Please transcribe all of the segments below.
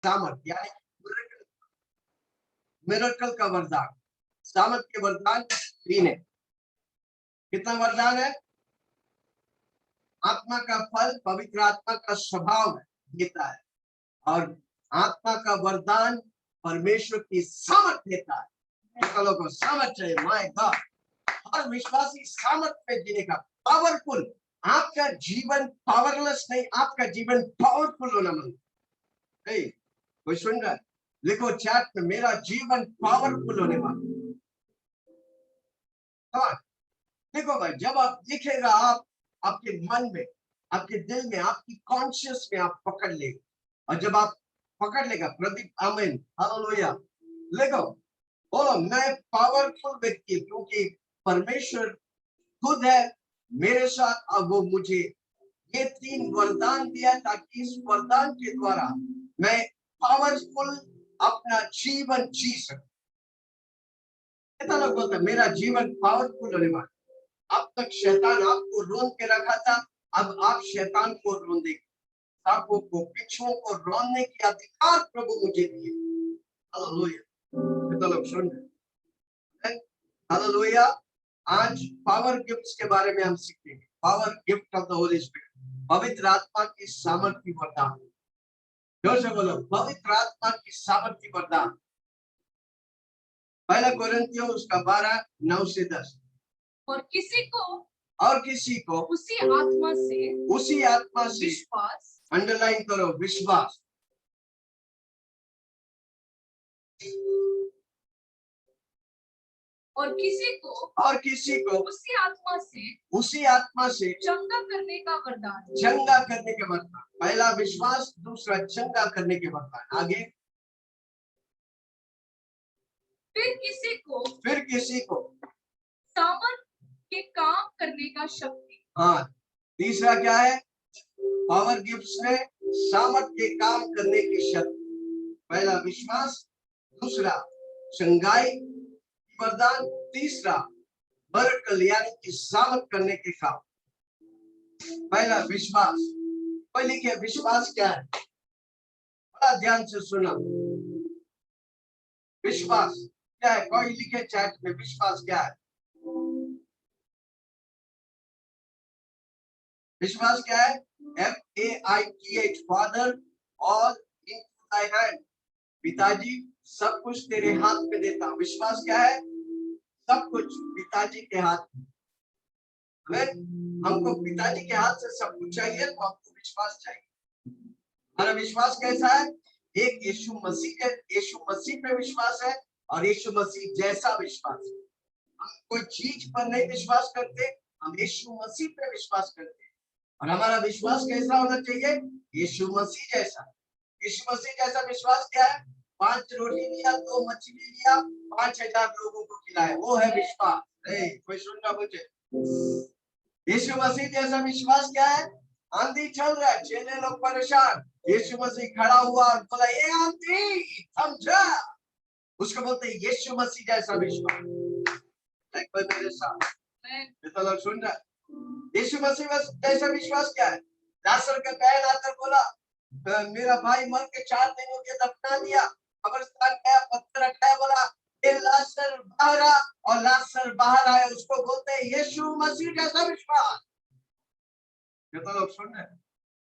सामर्थ यानी मिरेकल का वरदान। सामर्थ के वरदान 3 है। कितना वरदान है? आत्मा का फल पवित्र आत्मा का स्वभाव देता है, और आत्मा का वरदान परमेश्वर की सामर्थ देता है। लोगों को सामर्थ चाहिए। माय गॉड, हर विश्वासी सामर्थ में जीने का, पावरफुल। आपका जीवन पावरलेस नहीं, आपका जीवन पावरफुल होना मांगता है। कोई सुन रहा है? लिखो चैट में, मेरा जीवन पावरफुल होने वाला। देखो भाई, जब आप लिखेगा, आप आपके मन में, आपके दिल में, आपकी कॉन्शियस में आप पकड़ लेगा, और जब आप पकड़ लेगा, प्रदीप आमीन हालेलुया, लिखो, बोलो मैं पावरफुल व्यक्ति, क्योंकि परमेश्वर खुद है मेरे साथ, और वो मुझे ये 3 वरदान दिया ताकि इस वरदान के द्वारा मैं पावरफुल अपना जीवन जी सकूं। कितना लोग बोलते हैं मेरा जीवन पावरफुल होने वाला। अब तक शैतान आपको रोन के रखा था, अब आप शैतान को रोन देंगे। सांपों को, बिच्छुओं को रोनने के अधिकार प्रभु मुझे दिए। हालेलुया। कितना लोग सुन रहे हैं? हालेलुया। आज पावर गिफ्ट्स के बारे में हम सीखेंगे। Power gift of the Holi spirit, पवित्र आत्मा की सामर्थ्य वरदान। जोर से बोलो, पवित्र आत्मा की सामर्थ्य वरदान। पहला कोरिन्थियों उसका 12:9 से 10। और किसी को उसी आत्मा से विश्वास, अंडरलाइन करो, विश्वास। और किसी को उसी आत्मा से चंगा करने का वरदान। पहला विश्वास, दूसरा चंगा करने के वरदान। आगे, फिर किसी को सामर्थ के काम करने का शक्ति। हाँ, तीसरा क्या है? पावर गिफ्ट्स में सामर्थ के काम करने की शक्ति। पहला विश्वास, दूसरा चंगाई वरदान, तीसरा बरकल यानी कि सामर्थ करने के काम। पहला विश्वास। कोई लिखे विश्वास क्या है? बड़ा ध्यान से सुना। विश्वास क्या है? कोई लिखे चैट में, विश्वास क्या है? विश्वास क्या है? FAITH, father all in my hand. पिताजी सब कुछ तेरे हाथ में देता हूं। विश्वास क्या है? सब कुछ पिताजी के हाथ में। हमको पिताजी के हाथ से सब कुछ चाहिए, तो हमको विश्वास चाहिए। हमारा विश्वास कैसा है? एक यीशु मसीह पे विश्वास है, और यीशु मसीह जैसा विश्वास है। हम कोई चीज पर नहीं विश्वास करते, हम यीशु मसीह पे विश्वास करते हैं। और हमारा विश्वास कैसा होना चाहिए? यीशु मसीह जैसा। यीशु मसीह जैसा विश्वास क्या है? 5 रोटी लिया, 2 मछली लिया, 5000 लोगों को खिलाया, वो है विश्वास। कोई सुनना मुझे? यीशु मसीह जैसा विश्वास क्या है? आंधी चल रहा है, चेले लोग परेशान, यीशु मसीह खड़ा हुआ और बोला, ये आंधी थम जा। उसको बोलते हैं यीशु मसीह जैसा विश्वास। कोई मेरे साथ तो लोग सुन रहा है? यीशु मसीह जैसा विश्वास क्या है? लाजर का बहन आकर बोला, मेरा भाई मर के 4 दिन हो गए, दफना दिया, कब्रिस्तान गया, पत्थर रखाया, बोला लाजर बाहर आ, और लाजर बाहर आया। उसको बोलते हैं यीशु मसीह जैसा विश्वास। ये तो लोग सुन रहे हैं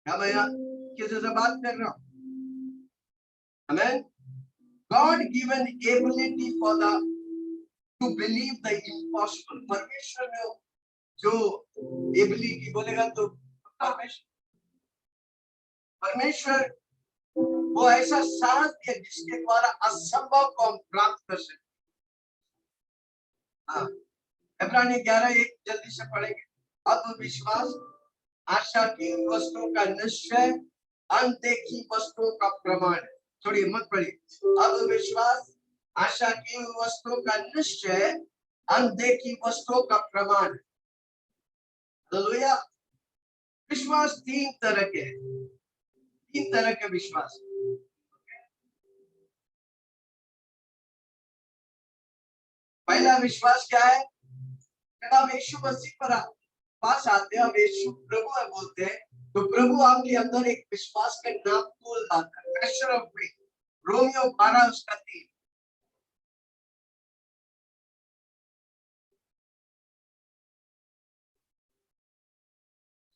क्या? मैं किसी से बात कर रहा हूँ? आमेन। God given ability for the to believe the impossible. परमेश्वर ने जो एबिलिटी बोलेगा तो परमेश्वर वो ऐसा साहस है जिसके द्वारा असंभव को हम प्राप्त कर सकते। हाँ, इब्रानी 11:1 जल्दी से पढ़ेंगे। अब विश्वास आशा की वस्तुओं का निश्चय, अनदेखी वस्तुओं का प्रमाण। छोड़िए, मत पढ़िए। अब विश्वास आशा की वस्तुओं का निश्चय, अनदेखी वस्तुओं का प्रमाण। हालेलुया। विश्वास 3 तरह के हैं। 3 तरह के विश्वास। पहला विश्वास क्या है? जब आप यीशु मसीह पर पास आते हैं, यीशु प्रभु है बोलते हैं, तो प्रभु आपके अंदर एक विश्वास का नाम तोल लाता है, मेजर ऑफ फेथ। रोमियो 12:3।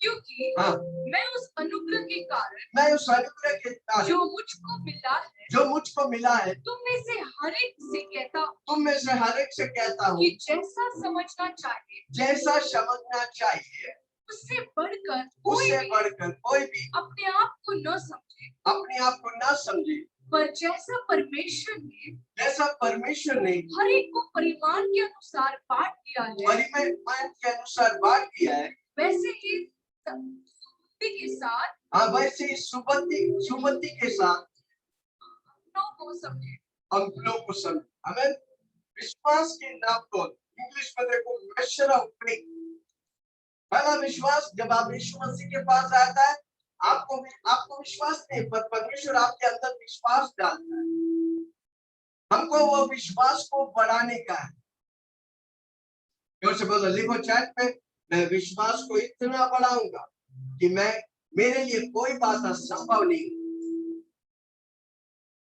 क्योंकि हाँ, मैं उस अनुग्रह के कारण मैं उस अनुग्रह के कारण जो मुझको मिला है, जो मुझको मिला है, तुम में से हर एक से कहता हूँ तुम में से हर एक से कहता हूँ कि जैसा समझना चाहिए जैसा समझना चाहिए उससे बढ़कर कोई उससे भी बढ़कर कोई भी अपने आप को न समझे, अपने आप को ना समझे, पर जैसा परमेश्वर ने जैसा परमेश्वर ने हर एक को परिमाण के अनुसार बांट दिया है, परिमाण के अनुसार बांट दिया है, वैसे ही बुद्धि के साथ हाँ वैसे ही सुमति के साथ अपनों को समझे। हम लोग को समझ। हमें विश्वास के नाम को इंग्लिश में देखो मेजर ऑफ फेथ। पहला विश्वास जब आप यीशु मसीह के पास आता है, आपको विश्वास नहीं, पर परमेश्वर आपके अंदर विश्वास डालता है। हमको वो विश्वास को बढ़ाने का है। से बोलो, लिखो चैट पे, मैं विश्वास को इतना बढ़ाऊंगा कि मेरे लिए कोई बात असंभव नहीं।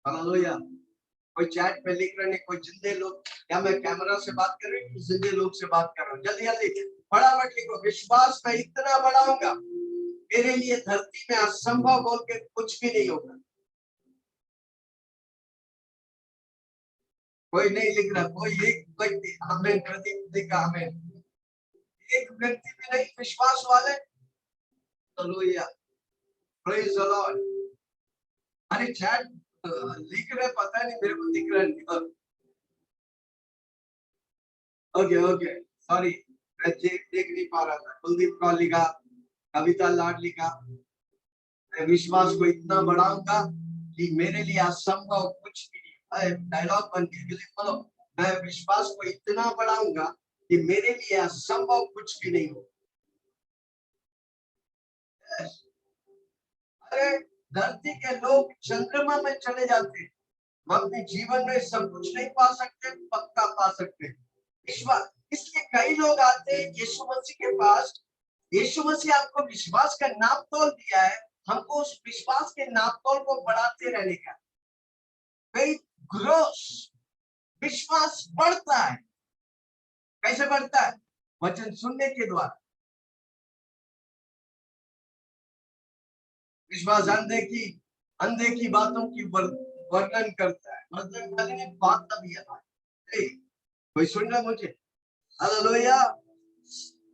हालेलुया। कोई चैट पे लिख रहे हैं, कोई जिंदे लोग, या मैं कैमरा से बात कर रही हूँ, जिंदे लोग से बात कर रहा हूँ। जल्दी जल्दी फटाफट लिखो, विश्वास मैं इतना बढ़ाऊंगा मेरे लिए धरती में असंभव बोल के कुछ भी नहीं होगा। कोई नहीं लिख रहा, कोई एक व्यक्ति आमेन, प्रदीप का आमेन, एक व्यक्ति भी नहीं विश्वास वाले। Hallelujah, praise the Lord. अरे चैट लिख रहे, पता नहीं मेरे को दिख रहा नहीं। ओके ओके, सॉरी, मैं देख नहीं पा रहा था। कुलदीप कौर लिखा, कविता लाड लिखा, मैं विश्वास को इतना बढ़ाऊंगा कि मेरे लिए असंभव कुछ भी नहीं। डायलॉग बन गया, बोलो, मैं विश्वास को इतना बढ़ाऊंगा कि मेरे लिए असंभव कुछ भी नहीं हो। अरे धरती के लोग चंद्रमा में चले जाते, हम अपने जीवन में सब कुछ नहीं पा सकते, पक्का पा सकते विश्वास। इसलिए कई लोग आते हैं यीशु मसीह के पास। यीशु मसीह आपको विश्वास का नापतोल दिया है, हमको उस विश्वास के नापतोल को बढ़ाते रहने का। फेथ ग्रोस, विश्वास बढ़ता है। कैसे बढ़ता है? वचन सुनने के द्वारा। विश्वास अंधे की बातों की वर्णन करता है। वर्णन करने बात तभी है। कोई सुन रहा मुझे? हालेलुया।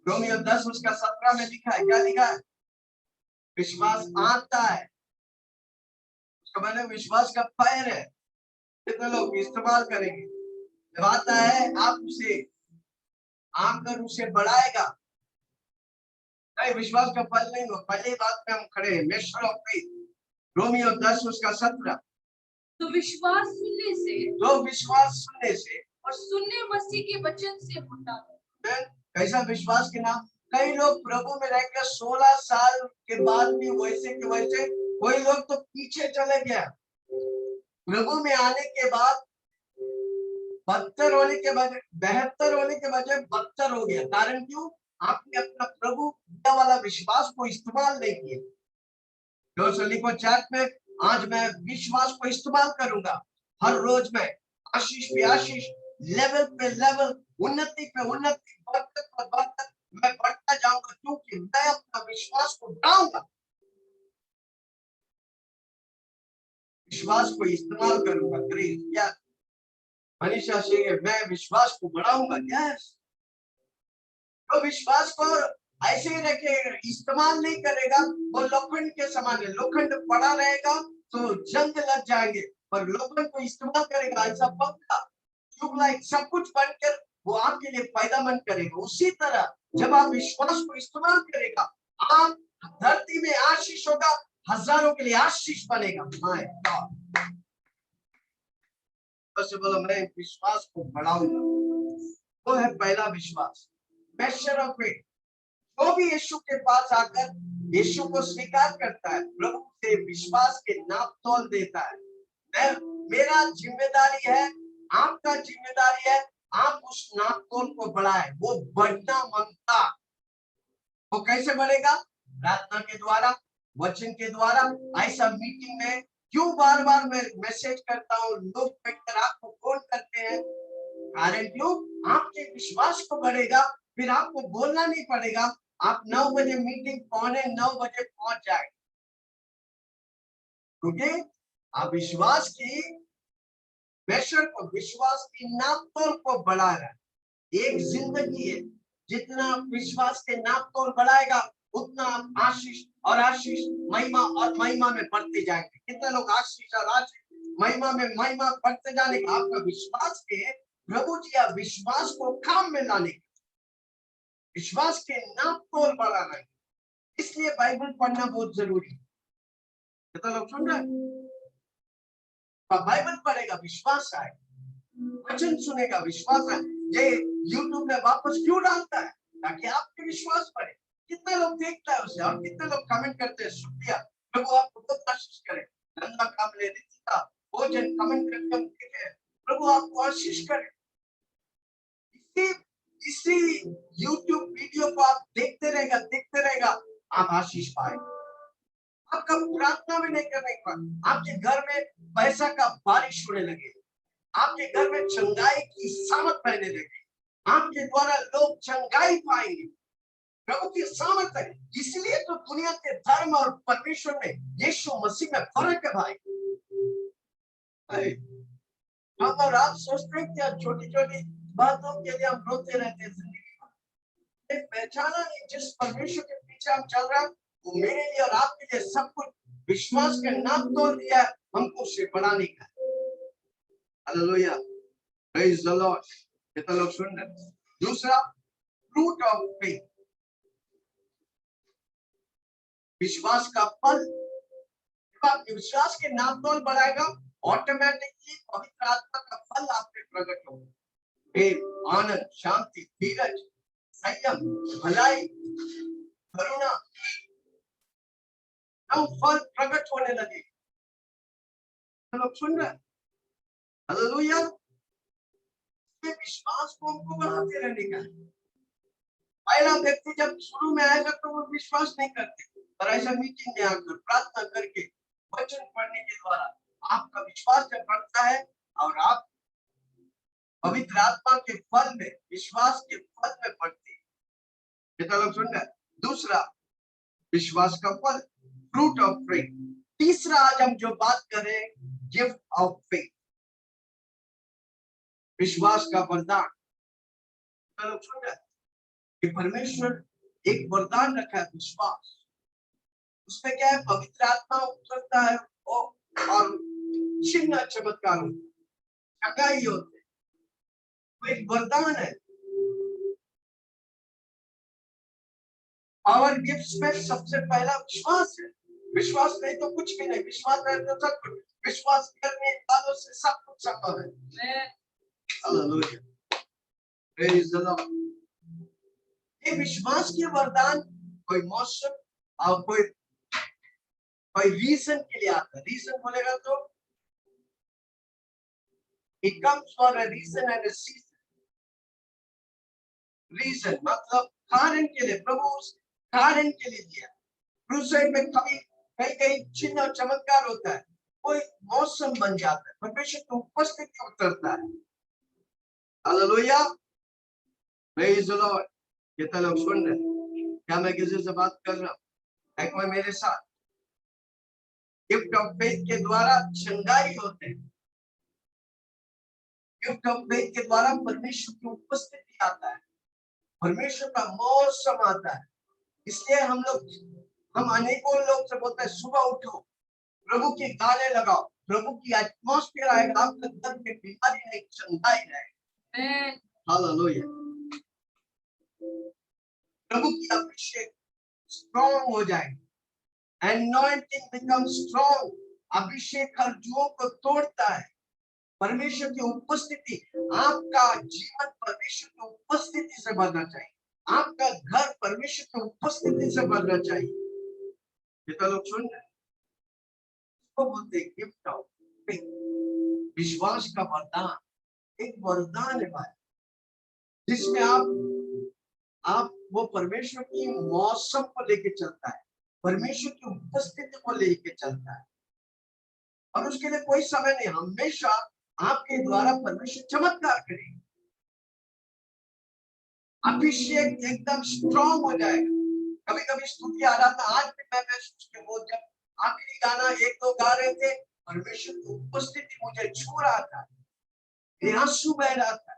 रोमियो 10 उसका 17 में लिखा है, क्या लिखा है? विश्वास आता है, उसका मैंने विश्वास का फायर है। कितने लोग इस्तेमाल करेंगे? जब आता है आप उसे आकर उसे बढ़ाएगा। नहीं, विश्वास का फल नहीं हो। पहली बात पे हम खड़े हैं, मेजर ऑफ फेथ, रोमियो 10 उसका 17। तो विश्वास सुनने से और सुनने मसीह के वचन से होता है। कैसा विश्वास के नाम? कई लोग प्रभु में रहकर 16 साल के बाद भी वैसे के वैसे, कोई लोग तो पीछे चले गया। प्रभु में आने के बाद बदतर होने के बजाय, बेहतर होने के बजाय बदतर हो गया। कारण क्यों? आपने अपना प्रभु वाला विश्वास को इस्तेमाल नहीं किया। जो लिखो चैट में, आज मैं विश्वास को इस्तेमाल करूंगा। हर रोज मैं आशीष पे आशीष, लेवल पे लेवल, उन्नति पे उन्नति, बरकत पर बरकत मैं बढ़ता जाऊंगा, क्योंकि मैं अपना विश्वास को बढ़ाऊंगा। विश्वास को इस्तेमाल करूंगा। क्या मनीषा सिंह, मैं विश्वास को बढ़ाऊंगा। यस, तो विश्वास को ऐसे ही रखेगा, इस्तेमाल नहीं करेगा, वो लोखंड के समान है। लोखंड पड़ा रहेगा तो जंग लग जाएंगे, पर लोखंड को इस्तेमाल करेगा, ऐसा पक्का ट्यूबलाइट सब कुछ बनकर वो आपके लिए फायदामंद करेगा। उसी तरह जब आप विश्वास को इस्तेमाल करेगा, आप धरती में आशीष होगा, हजारों के लिए आशीष बनेगा। बोलो, मैं विश्वास को बढ़ाऊंगा। वो है पहला विश्वास, मेजर ऑफ फेथ। जो भी यीशु के पास आकर यीशु को स्वीकार करता है, प्रभु से विश्वास के नापतोल देता है। मेरा जिम्मेदारी है, आपका जिम्मेदारी है, आप उस नापतोल को बढ़ाए। वो बढ़ना मांगता, वो कैसे बढ़ेगा? प्रार्थना के द्वारा, वचन के द्वारा, ऐसा मीटिंग में क्यों बार बार मैं मैसेज करता हूँ, लोग बैठकर आपको फोन करते हैं? कारण क्यों? आपके विश्वास को बढ़ेगा, फिर आपको बोलना नहीं पड़ेगा। आप 9 बजे मीटिंग 8:45 पहुंच जाए, क्योंकि आप विश्वास की मेशर को, विश्वास की नापतोल को बढ़ा रहे हैं। एक जिंदगी है, जितना आप विश्वास के नापतोल बढ़ाएगा, उतना आप आशीष और आशीष, महिमा और महिमा में बढ़ते जाएंगे। कितने लोग आशीष और आशीष, महिमा में महिमा बढ़ते जाने का? आपका विश्वास के प्रभु जी, आप विश्वास को काम में लाने का, विश्वास के नापतोल बढ़ाना है। इसलिए बाइबल पढ़ना बहुत जरूरी है। कितना लोग सुन रहे हैं? बाइबल पढ़ेगा, विश्वास आएगा, वचन सुनेगा, विश्वास आए। ये यूट्यूब में वापस क्यों डालता है? ताकि आपके विश्वास बढ़े। कितने लोग देखता है उसे, और कितने लोग कमेंट करते हैं, शुक्रिया प्रभु आपको बहुत आशीष करे, धंधा काम ले रीति भोजन कमेंट करके हम देखे, प्रभु आपको आशीष करे। इसी यूट्यूब वीडियो को आप देखते रहेगा, आप आशीष पाएंगे। आपका प्रार्थना भी नहीं करने के बाद आपके घर में पैसा का बारिश होने लगे, आपके घर में चंगाई की सामत रहने लगे, आपके द्वारा लोग चंगाई पाएंगे। प्रभु की सामत है। इसलिए तो दुनिया के धर्म और परमेश्वर में, यीशु मसीह में फर्क है भाई। हम और आप सोचते हैं क्या छोटी छोटी बातों के लिए हम रोते रहते हैं जिंदगी में? पहचाना नहीं, जिस परमेश्वर के पीछे हम चल रहे हैं, वो मेरे लिए और आपके लिए सब कुछ विश्वास के नाम तोड़ दिया है, हमको उसे बढ़ाने का। Hallelujah, praise the Lord. कितना लोग सुन रहे हैं? दूसरा, फ्रूट ऑफ फेथ, विश्वास का फल। जब आप विश्वास के नापतोल बढ़ाएगा, ऑटोमेटिकली पवित्र आत्मा का फल आप पे प्रकट होगा। प्रेम, आनंद, शांति, धीरज, संयम, भलाई, करुणा, हम फल प्रकट होने लगे। लोग सुन रहे हैं? हालेलुया। विश्वास को हमको बढ़ाते रहने का। पहला व्यक्ति जब शुरू में आएगा तो वो विश्वास नहीं करते, पर ऐसा मीटिंग में आकर प्रार्थना करके वचन पढ़ने के द्वारा आपका विश्वास जब बढ़ता है और आप पवित्र आत्मा के फल में, विश्वास के फल में बढ़ते हैं। कितना लोग सुन रहे हैं? दूसरा, विश्वास का फल, फ्रूट ऑफ फेथ। तीसरा, आज हम जो बात करें, गिफ्ट ऑफ फेथ, विश्वास का वरदान। कितना लोग सुन रहे हैं? कि परमेश्वर एक वरदान रखा है, विश्वास। उसमें क्या है? पवित्र आत्मा उतरता है और चिन्ह चमत्कार होते होते, वो एक वरदान है। और गिफ्ट्स में सबसे पहला विश्वास है। विश्वास नहीं तो कुछ भी नहीं, विश्वास है तो सब कुछ। विश्वास करने वालों से सब कुछ संभव है। Hallelujah, praise the Lord. ये विश्वास के वरदान कोई मौसम और कोई रीजन के लिए आता है। रीजन बोलेगा तो it comes for a reason and a season. Reason मतलब कारण के लिए, प्रभु उस कारण के लिए दिया। क्रूसाइड में कभी कई चिन्ह और चमत्कार होता है, कोई मौसम बन जाता है, परमेश्वर की उपस्थिति उतरता है। Hallelujah, praise the Lord. कितना लोग सुन रहे हैं? क्या मैं किसी से बात कर रहा हूँ? एक में मेरे साथ गिफ्ट ऑफ फेथ के द्वारा चंगाई होते हैं। गिफ्ट ऑफ फेथ के द्वारा परमेश्वर की उपस्थिति आता है, परमेश्वर का मौसम आता है। इसलिए हम अनेकों लोग से बोलते हैं, सुबह उठो, प्रभु के गाने लगाओ, प्रभु की एटमॉस्फेयर आएगा, आपके अंदर में बीमारी नहीं, चंगाई रहेगी। हालेलुया, प्रभु की अभिषेक स्ट्रॉन्ग हो जाएगी। Anointing becomes strong. अभिषेक हर जुओं को तोड़ता है। परमेश्वर की उपस्थिति, आपका जीवन परमेश्वर की उपस्थिति से भरना चाहिए, आपका घर परमेश्वर की उपस्थिति से भरना चाहिए। कितना लोग सुन रहे हैं? इसको बोलते हैं गिफ्ट ऑफ फेथ, विश्वास का वरदान। एक वरदान है भाई, जिसमें आप वो परमेश्वर की मौसम को लेके चलता है, परमेश्वर की उपस्थिति को लेके चलता है। और उसके लिए कोई समय नहीं, हमेशा आपके द्वारा परमेश्वर चमत्कार करेगा। अभिषेक एकदम स्ट्रांग हो जाएगा। कभी कभी स्तुति आराधना, आज भी मैं महसूस किया, वो जब आखिरी गाना एक दो गा रहे थे, परमेश्वर की उपस्थिति मुझे छू रहा था, मेरे आंसू बह रहा था।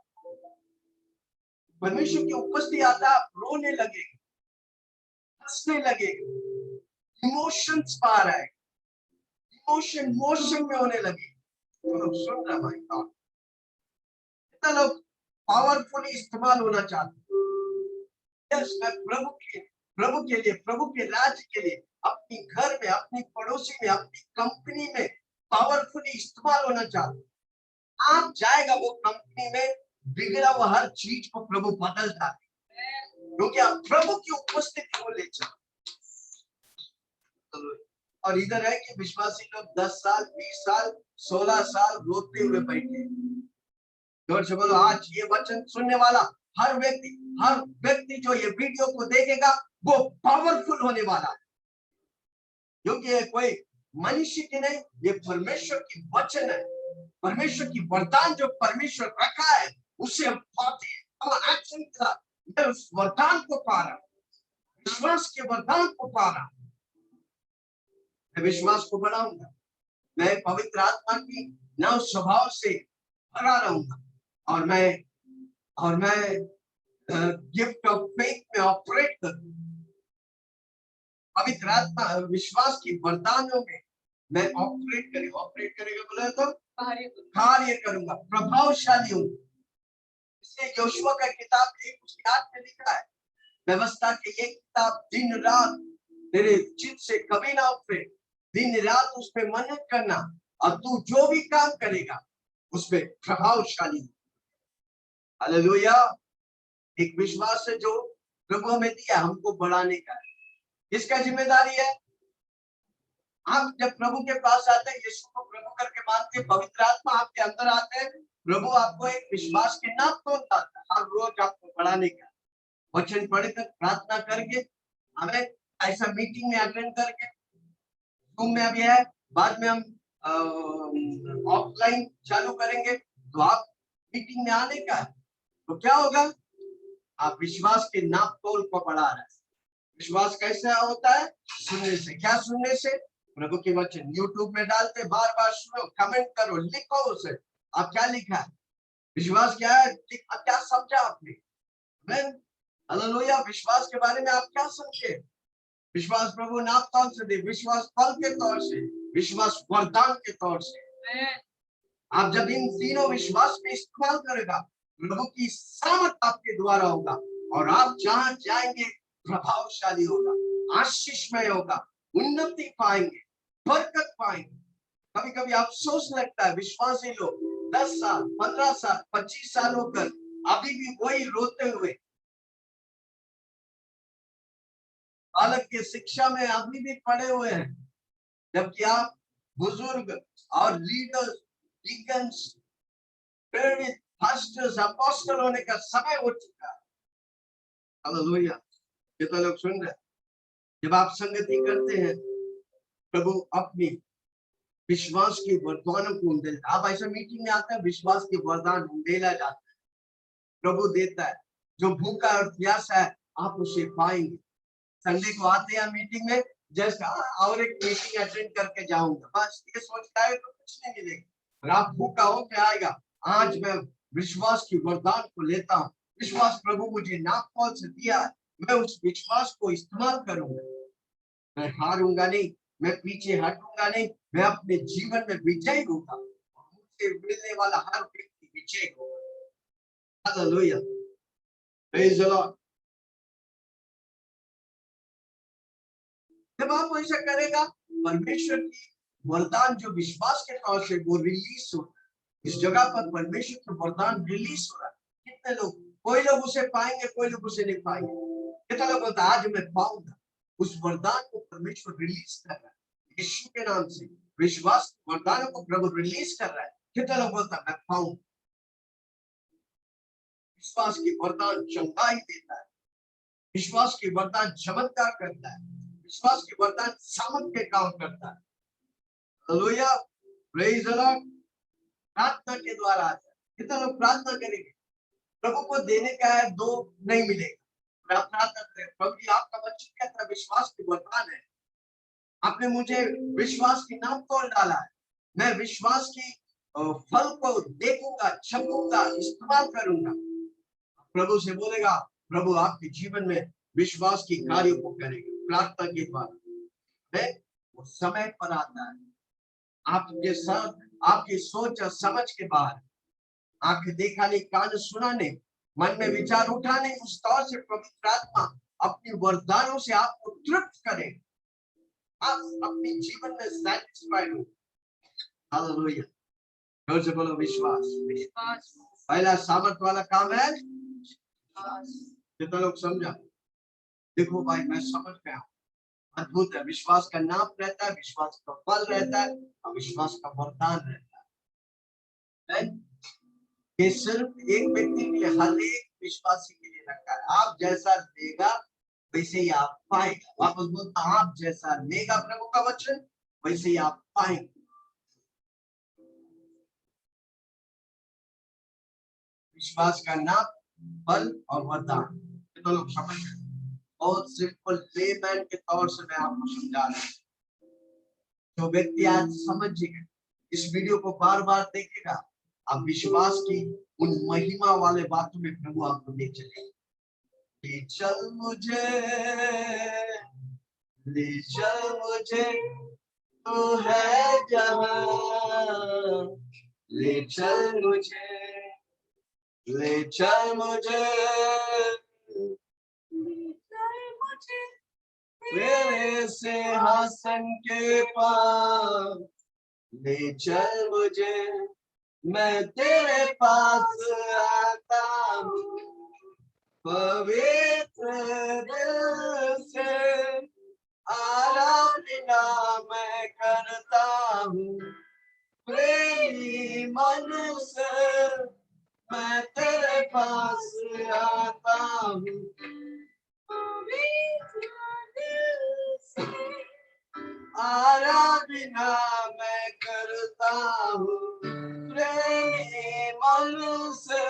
परमेश्वर की उपस्थिति आता, आप रोने लगेगा, हंसने लगेगा, इमोशंस पा रहा है, मोशन में होने लगे। तो लोग सुन रहे भाई, कितना लोग पावरफुली इस्तेमाल होना चाहते हैं। यस, मैं प्रभु के लिए, प्रभु के राज्य के लिए, अपनी घर में, अपनी पड़ोसी में, अपनी कंपनी में पावरफुली इस्तेमाल होना चाहते हैं। आप जाएगा वो कंपनी में, बिगड़ा हुआ हर चीज को प्रभु बदलता है, क्योंकि आप प्रभु की उपस्थिति को ले चलते। और इधर है कि विश्वासी लोग 10 साल, 20 साल, 16 साल रोते हुए बैठे। जोर से बोलो, आज ये वचन सुनने वाला हर व्यक्ति जो ये वीडियो को देखेगा वो पावरफुल होने वाला है, क्योंकि ये कोई मनुष्य की नहीं, ये परमेश्वर की वचन है। परमेश्वर की वरदान जो परमेश्वर रखा है उसे हम पाते हैं। और एक्शन का मैं उस वरदान को पा रहा हूं, विश्वास के वरदान को पा रहा हूं। मैं विश्वास को बढ़ाऊंगा, मैं पवित्र आत्मा की नव स्वभाव से भरा रहूंगा, और मैं गिफ्ट ऑफ फेथ में ऑपरेट करूंगा। पवित्र आत्मा विश्वास की वरदानों में मैं ऑपरेट करेगा बोले तो कार्य करूंगा, प्रभावशाली हूँ। इसलिए यहोशुआ का किताब 1:8 में लिखा है, व्यवस्था की ये किताब दिन रात तेरे चित्त से कभी ना उठे, दिन रात उसमें मनन करना, और तू जो भी काम करेगा उसमें प्रभावशाली। हालेलुया। एक विश्वास है जो प्रभु हमें दिया, हमको बढ़ाने का है। किसका जिम्मेदारी है? आप जब प्रभु के पास आते हैं, यीशु को प्रभु करके मानते हैं, पवित्र आत्मा आपके अंदर आते हैं, प्रभु आपको एक विश्वास के नाप तोलता है, हर रोज आपको बढ़ाने का। वचन पढ़कर, प्रार्थना करके, हमें ऐसा मीटिंग में अटेंड करके, रूम में अभी है, बाद में हम ऑफलाइन चालू करेंगे, तो आप मीटिंग में आने का है। तो क्या होगा? आप विश्वास के नाप तोल को बढ़ा रहे हैं। विश्वास कैसे होता है? सुनने से। क्या सुनने से? प्रभु के वचन यूट्यूब में डालते, बार बार सुनो, कमेंट करो, लिखो उसे, आप क्या लिखा है, विश्वास क्या है, क्या समझा आपने। हालेलुया। विश्वास के बारे में आप क्या समझे? विश्वास प्रभु नाप तौल से दे, विश्वास फल के तौर से, विश्वास वरदान के तौर से। आप जब इन तीनों विश्वास में इस्तेमाल करेगा, प्रभु की सामर्थ आपके द्वारा होगा, और आप जहां जाएंगे प्रभावशाली होगा, आशीषमय होगा, उन्नति पाएंगे, बरकत पाएंगे। कभी कभी अफसोस लगता है, विश्वासी लोग 10 साल, 15 साल, 25 साल होकर अभी भी वही रोते हुए, बालक की शिक्षा में अभी भी पड़े हुए हैं, जबकि आप बुजुर्ग और लीडर्स, डीकन्स, प्रेरित, पास्टर्स, अपोस्टल होने का समय हो चुका है। हालेलुया। ये तो लोग सुन रहे हैं। जब आप संगति करते हैं, प्रभु अपनी विश्वास के वरदानों को देता है। आप ऐसा मीटिंग में आते हैं, विश्वास के वरदान देला जाता है, प्रभु देता है। जो भूखा और प्यासा है, आप उसे पाएंगे। संडे को आते हैं मीटिंग में, जस्ट और एक मीटिंग अटेंड करके जाऊंगा, बस ये सोचता है तो कुछ नहीं मिलेगा। और आप भूखा होके आएगा, आज मैं विश्वास की वरदान को लेता हूँ, विश्वास प्रभु मुझे नापतोल से दिया है, मैं उस विश्वास को इस्तेमाल करूंगा। मैं हारूंगा नहीं, मैं पीछे हटूंगा नहीं, मैं अपने जीवन में विजयी होगा, मुझसे मिलने वाला हर व्यक्ति विजयी होगा। Hallelujah, praise the Lord. जब आप ऐसा करेगा, परमेश्वर की वरदान जो विश्वास के तौर से वो रिलीज हो, इस जगह पर परमेश्वर का वरदान रिलीज हो रहा है। कितने लोग, कोई लोग उसे पाएंगे, कोई लोग उसे नहीं पाएंगे। कितने लोग बोलते आज मैं पाऊंगा, उस वरदान को परमेश्वर रिलीज कर रहा है यीशु के नाम से। विश्वास वरदान को प्रभु रिलीज कर रहा है। कितने लोग बोलता मैं पाऊंगा। विश्वास की वरदान चंगाई देता है, विश्वास की वरदान चमत्कार करता है, विश्वास की वरदान सामर्थ के काम करता है। हालेलुया। Praise the Lord. प्रार्थना के द्वारा आता है। कितने लोग प्रार्थना करेंगे? प्रभु को देने का है, दो नहीं मिलेगा। प्रार्थना करते हैं, प्रभु जी आपका वचन कहता है विश्वास की वरदान है, आपने मुझे विश्वास की नाव तोड़ डाला है, मैं विश्वास की फल को देखूंगा, छपूंगा, इस्तेमाल करूंगा। प्रभु से बोलेगा, प्रभु आपके जीवन में विश्वास की कार्यों को करेगा प्रार्थना के द्वारा। वो समय पर आता है आपके साथ, आपकी सोच और समझ के बाहर, आंख देखा नहीं, कान सुना नहीं, मन में विचार उठा नहीं, उस तौर से पवित्र आत्मा अपनी वरदानों से आपको तृप्त करे, आप अपने जीवन में सैटिस्फाइड हो। हालेलुया। जोर से बोलो विश्वास। विश्वास पहला सामर्थ वाला काम है कितना लोग समझा? देखो भाई मैं समझ गया हूँ, अद्भुत है। विश्वास का नाम रहता है, विश्वास का फल रहता है और विश्वास का वरदान रहता है। ये सिर्फ एक व्यक्ति के लिए, हर एक विश्वासी के लिए रखा है। आप जैसा देगा वैसे ही आप पाएगा। वापस बोलता, आप जैसा लेगा प्रभु का वचन वैसे ही आप पाएंगे। विश्वास का नाम, फल और वरदान, तो लोग समझ गए। बहुत सिंपल लेमैन के तौर से मैं आपको समझा रहा हूँ। जो व्यक्ति आज समझिएगा, इस वीडियो को बार बार देखेगा, आप विश्वास की उन महिमा वाले बातों में प्रभु आपको ले चलेगा। ले चल मुझे, ले चल मुझे, तू है जहां, ले चल मुझे, ले चल मुझे, मेरे सिंहासन के पास, ले चल मुझे, मैं तेरे पास आता हूँ, पवित्र दिल से आराधना मैं करता हूँ, प्रेमी मन से मैं तेरे पास आता हूँ, आराधना मैं करता हूँ, प्रेमी मन से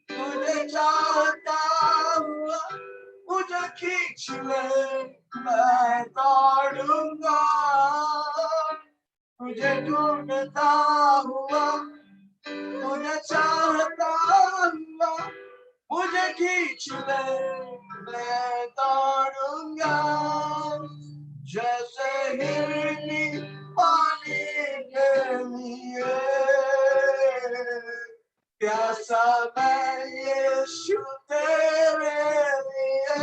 तुझे चाहता हुआ मुझे खींच ले, मैं दौड़ूंगा, तुझे ढूंढता हुआ मुझे चाहता हुआ मुझे खींच ले, मैं दौड़ूंगा, जैसे हिरनी पानी के लिए प्यासा मैं यीशु तेरे लिए,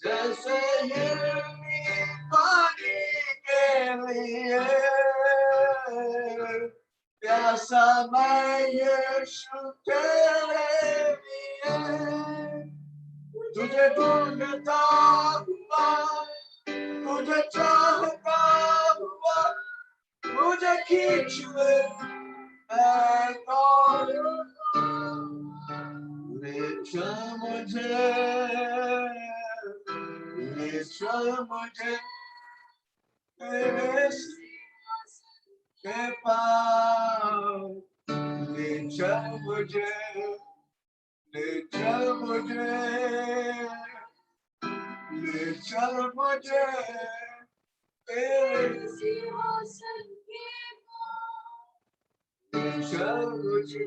जैसे हिरनी पानी के लिए प्यासा मैं यीशु तेरे लिए, तुझे ढूंढता हुआ तुझे चाहता हुआ मुझे खींच ले, मैं दौड़ूंगा, ले चल मुझे, ले चल मुझे तेरे के पास, ले चल मुझे, ले चल मुझे, ले चल मुझे तेरे सिंहासन के पास, ले चल मुझे,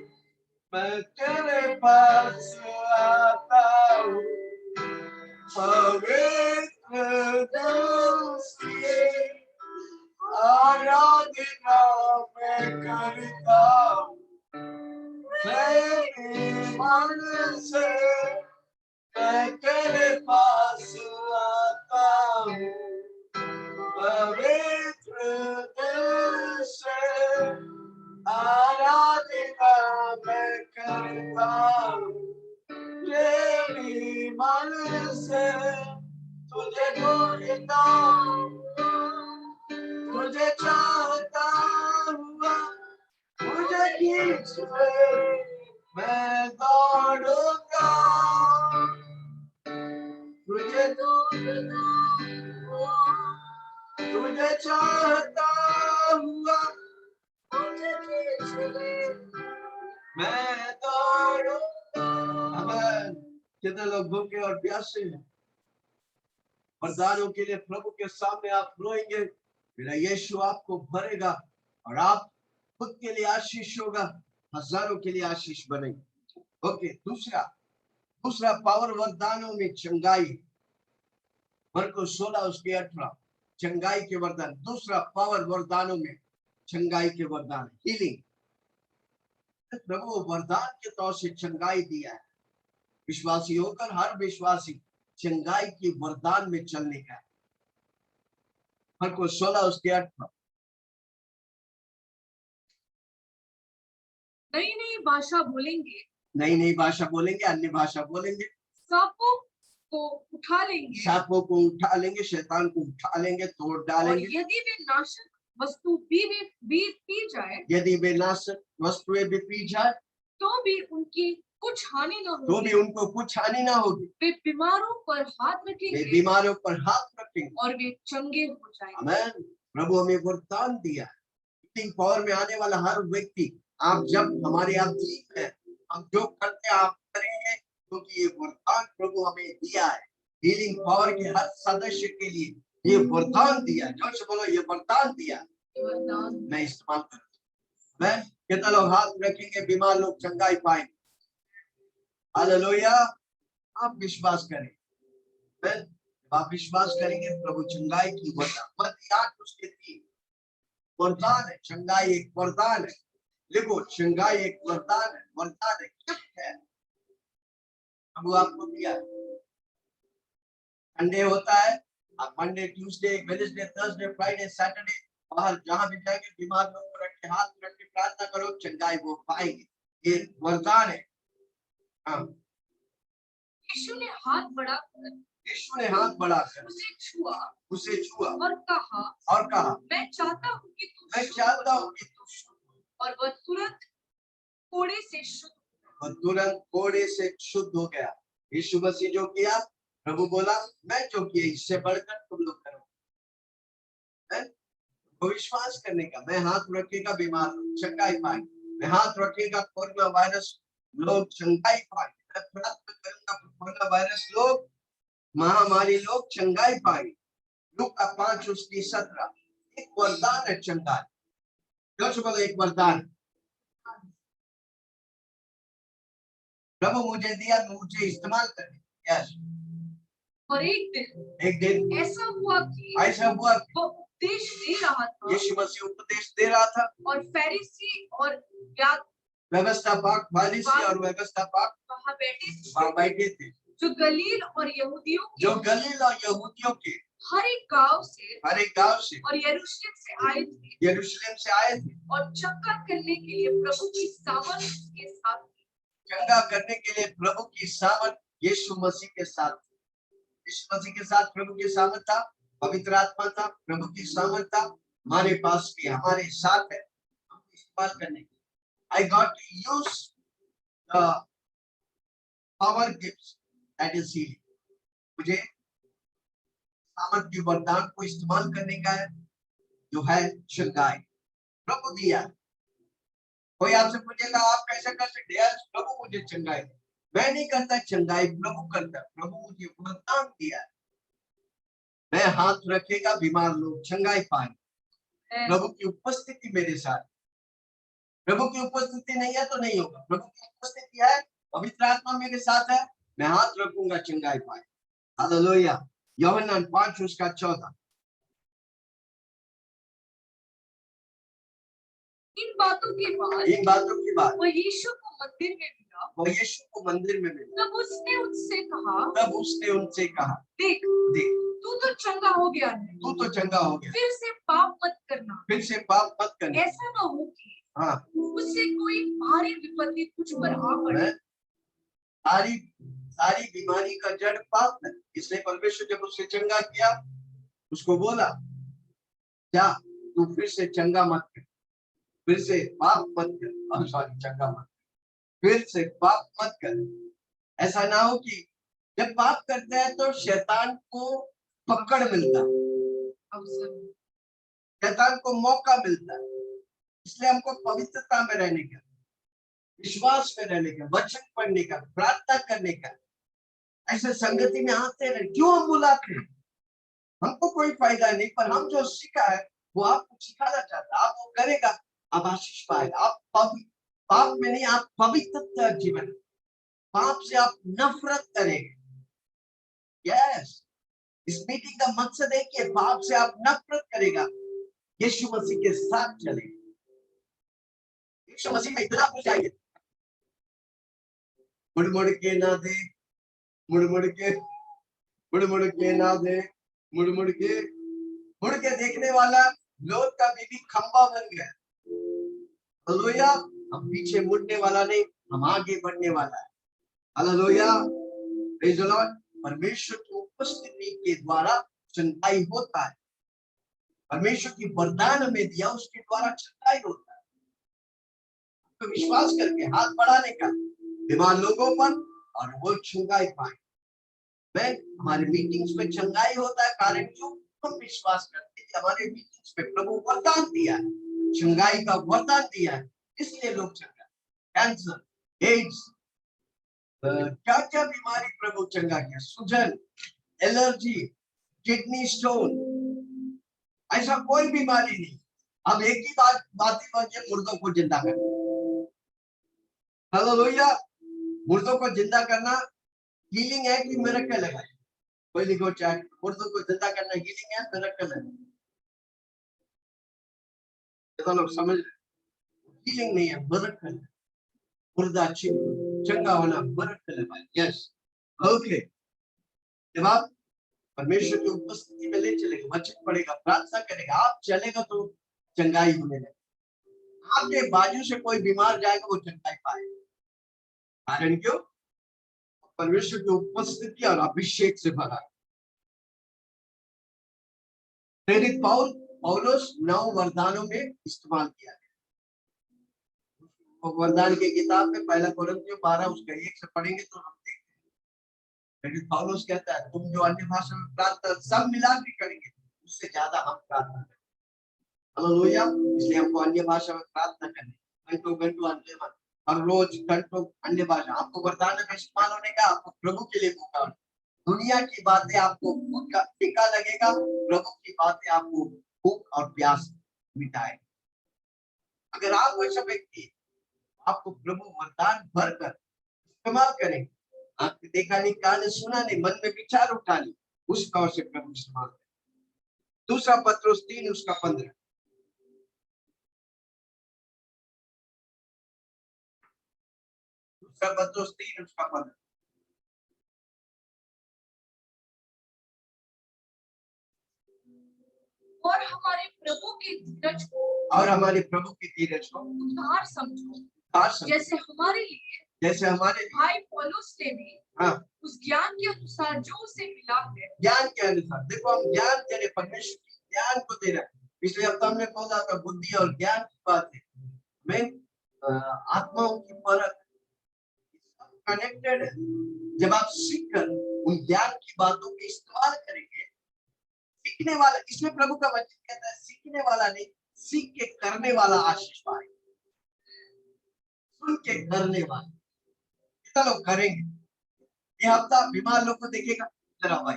मैं तेरे पास आता हूँ, पवित्र दिल से आराधना मैं करता हूँ, मेरे मन से मैं तेरे पास आता हूँ, पवित्र दिल से आराधना मैं करता हूँ, मेरे मन से तुझे ढूंढता तुझे चाहता हुआ मुझे खींच ले, मैं दौड़ूंगा, तुझे ढूंढता मुझे चाहता हुआ मैं दौड़ूंगा। आमीन। कितने लोग भूखे और प्यासे हैं? वरदानों के लिए प्रभु के सामने आप रोएंगे, मेरा यीशु आपको भरेगा और आप खुद के लिए आशीष होगा, हजारों के लिए आशीष बनेगी। ओके, दूसरा पावर वरदानों में चंगाई। मरकुस 16:18 चंगाई के वरदान। दूसरा पावर वरदानों में चंगाई के वरदान, हीलिंग। प्रभु वरदान के तौर से चंगाई दिया है। विश्वासी होकर हर विश्वासी चंगाई के वरदान में चलने का। मरकुस 16:18 नई नई भाषा बोलेंगे, नई नई भाषा बोलेंगे, अन्य भाषा बोलेंगे, सांपों को उठा लेंगे, सांपों को उठा लेंगे, शैतान को उठा लेंगे, तोड़ और डालेंगे। यदि वे नाशक वस्तु भी पी जाए, यदि वे नाशक वस्तुएं भी पी जाए तो भी उनकी कुछ हानि न तो होगी। भी उनको कुछ हानि ना होगी। वे बीमारों पर हाथ वे रखेंगे बीमारों पर हाथ रखेंगे और वे चंगे हो जाएंगे। आमीन। प्रभु हमें वरदान दिया है। हीलिंग पावर में आने वाला हर व्यक्ति, आप जब हमारे आप ठीक है, हम जो करते हैं आप करेंगे, क्योंकि ये वरदान प्रभु हमें दिया है। हीलिंग पावर के हर सदस्य के लिए ये वरदान दिया है। जोर से बोलो, ये वरदान दिया है, वरदान मैं इस्तेमाल करूंगा। मैं कितना लोग हाथ रखेंगे, बीमार लोग चंगाई पाएंगे। हालेलुया। आप विश्वास करें, आप विश्वास करेंगे, प्रभु चंगाई की वरदान। मत्ती 8:3 वरदान है। चंगाई एक वरदान है। लिखो, चंगाई एक वरदान है। वरदान है, गिफ्ट है, प्रभु आपको दिया है। संडे होता है, आप Monday, Tuesday, Wednesday, Thursday, Friday, Saturday बाहर जहां भी जाएंगे, बीमार लोग को रख के हाथ रख के प्रार्थना करो, चंगाई वो पाएंगे। ये वरदान है। हाँ, यीशु ने हाथ बढ़ाकर यीशु ने हाथ बढ़ाकर उसे छुआ और कहा, मैं चाहता हूँ कि तू शुद्ध हो। और वह तुरंत कोड़े से शुद्ध हो गया। यीशु मसीह जो किया, प्रभु बोला, मैं जो किया इससे बढ़कर तुम लोग करो। वो विश्वास करने का। मैं हाथ रखेगा, बीमार लोग चंगाई पाएंगे। मैं हाथ रखेगा, कोरोना वायरस लोग चंगाई पाएंगे। मैं प्रार्थना करूंगा, कोरोना वायरस लोग, महामारी लोग चंगाई पाएंगे। लूका 5:17 एक वरदान है चंगाई। जो बोलो, एक वरदान प्रभु मुझे दिया, मुझे इस्तेमाल करने। यस। और एक दिन ऐसा हुआ कि वो उपदेश दे रहा था, यीशु मसीह उपदेश दे रहा था, और फरीसी और व्यवस्थापक वहाँ बैठे थे, जो गलील और यहूदियों के हर एक गांव से और यरूशलेम से आए थे, और चंगा करने के लिए प्रभु की सामर्थ के साथ थी। चंगा करने के लिए प्रभु की सामर्थ यीशु मसीह के साथ। यीशु मसीह के साथ प्रभु की सामर्थ था, पवित्र आत्मा था, प्रभु की सामर्थ था। हमारे पास भी हमारे साथ है, हम इस्तेमाल करने की। I got to use the power gifts, that is healing. मुझे सामर्थ की वरदान को इस्तेमाल करने का है, जो है चंगाई। प्रभु दिया। कोई आपसे पूछेगा, आप कैसे कर सकते हैं? प्रभु मुझे चंगाई। मैं नहीं करता चंगाई, प्रभु करता। प्रभु मुझे वरदान दिया है। मैं हाथ रखेगा, बीमार लोग चंगाई पाएंगे। प्रभु की उपस्थिति मेरे साथ। प्रभु की उपस्थिति नहीं है तो नहीं होगा। प्रभु की उपस्थिति है, पवित्र आत्मा मेरे साथ है, मैं हाथ रखूंगा, चंगाई पाए। हालेलुया। यूहन्ना 5:14 इन बातों के बाद वो यीशु को मंदिर में मिला। तब उसने उनसे कहा, देख तू तो चंगा हो गया है। फिर से पाप मत करना। ऐसा ना हो कि उससे कोई भारी विपत्ति तुझ पर आ पड़े। सारी बीमारी का जड़ पाप है। इसलिए परमेश्वर जब उससे चंगा किया, उसको बोला, क्या तू फिर से चंगा मत कर, फिर से पाप मत कर। सॉरी, चंगा मत, फिर से पाप मत कर। ऐसा ना हो कि जब पाप करते हैं तो शैतान को पकड़ मिलता है। शैतान को मौका मिलता है। इसलिए हमको पवित्रता में रहने का, विश्वास में रहने का, वचन पढ़ने का, प्रार्थना करने का, ऐसे संगति में आते रहे। क्यों हम बुलाते हैं? हमको कोई फायदा नहीं, पर हम जो सीखा है वो आपको सिखाना चाहता है। आप वो करेगा, आप आशीष पाएगा। आप पाप में नहीं, आप पवित्र जीवन, पाप से आप नफरत करेंगे। यस, इस मीटिंग का मकसद है कि पाप से आप नफरत करेगा, यीशु मसीह के साथ चलेगा। यीशु मसीह में इतना कुछ चाहिए, मुड़ मुड़ के ना दे, मुड़ मुड़ के ना दे, मुड़ के देखने वाला लोग का बीबी खंबा बन गया। हालेलुया। हम पीछे मुड़ने वाला नहीं, हम आगे बढ़ने वाला है। Hallelujah, praise the Lord. परमेश्वर की उपस्थिति के द्वारा चंगाई होता है। परमेश्वर की वरदान हमें दिया, उसके द्वारा चंगाई होता है। तो विश्वास करके हाथ बढ़ाने का बीमार लोगों पर, और वो चंगाई पाए। हमारे मीटिंग्स में चंगाई होता है, कारण क्यों? हम विश्वास करते हैं हमारे मीटिंग्स में प्रभु वरदान दिया है, चंगाई का वरदान दिया है, इसलिए लोग चंगा। कैंसर, एड्स, क्या क्या बीमारी प्रभु चंगा किया, सूजन, एलर्जी, किडनी स्टोन, ऐसा कोई बीमारी नहीं। अब एक ही बात मुर्दों को जिंदा करना। हालेलुया। मुर्दों को जिंदा करना हीलिंग है कि मिरेकल है? कोई लिखो चैट, मुर्दों को जिंदा करना हीलिंग है, मिरेकल है? तो लोग समझ, हीलिंग नहीं है, मिरेकल है। मुर्दा चंगा होना मिरेकल है भाई। Yes, okay. जब आप परमेश्वर की उपस्थिति में ले चलेगा, वचन पढ़ेगा, प्रार्थना करेगा, आप चलेगा तो चंगाई होने लगेगी। आपके बाजू से कोई बीमार जाएगा, वो चंगाई पाएगा। कारण क्यों? परमेश्वर की उपस्थिति और अभिषेक से भरा। प्रेरित पौलुस 9 वरदानों में इस्तेमाल किया गया। वरदान की किताब में 1 कोरिन्थियों 12 उसका 1 से पढ़ेंगे तो हम देखते हैं। प्रेरित पौलुस कहता है, तुम जो अन्य भाषा में प्रार्थना सब मिला के करेंगे, उससे ज्यादा हम प्रार्थना करें। हालेलुया। इसलिए हमको अन्य भाषा में प्रार्थना करनी, घंटों अन्य, हर रोज घंटों अन्य भाषा। आपको वरदान में इस्तेमाल होने का, आपको प्रभु के लिए भूखा, दुनिया की बातें आपको फीका लगेगा, प्रभु की बातें आपको भूख और प्यास मिटाए। अगर आप वैसा व्यक्ति, आपको प्रभु वरदान भरकर इस्तेमाल करें, आपने देखा नहीं, कान सुना नहीं, मन में विचार उठा नहीं, उस तौर से प्रभु इस्तेमाल करें। दूसरा पत्रुस 3 उसका 15। दूसरा पत्रुस 3 उसका 15। और हमारे प्रभु के धीरज को, और हमारे प्रभु की धीरज को उधार समझो, जैसे हमारे भाई पौलुस ने भी उस ज्ञान के अनुसार जो उसे मिला है। ज्ञान के अनुसार, देखो हम ज्ञान दे रहे, परमेश्वर के ज्ञान को दे रहे। पिछले हफ्ता हमने बोला था बुद्धि और ज्ञान की बात है, में आत्माओं की परख कनेक्टेड है। जब आप सीखकर उन ज्ञान की बातों के इस्तेमाल करेंगे, सीखने वाला, इसमें प्रभु का वचन कहता है सीखने वाला नहीं, सीख के करने वाला आशीष पाए। सुन के करने वाला, कितना लोग करेंगे? ये हफ्ता बीमार लोग को देखेगा, जरा भाई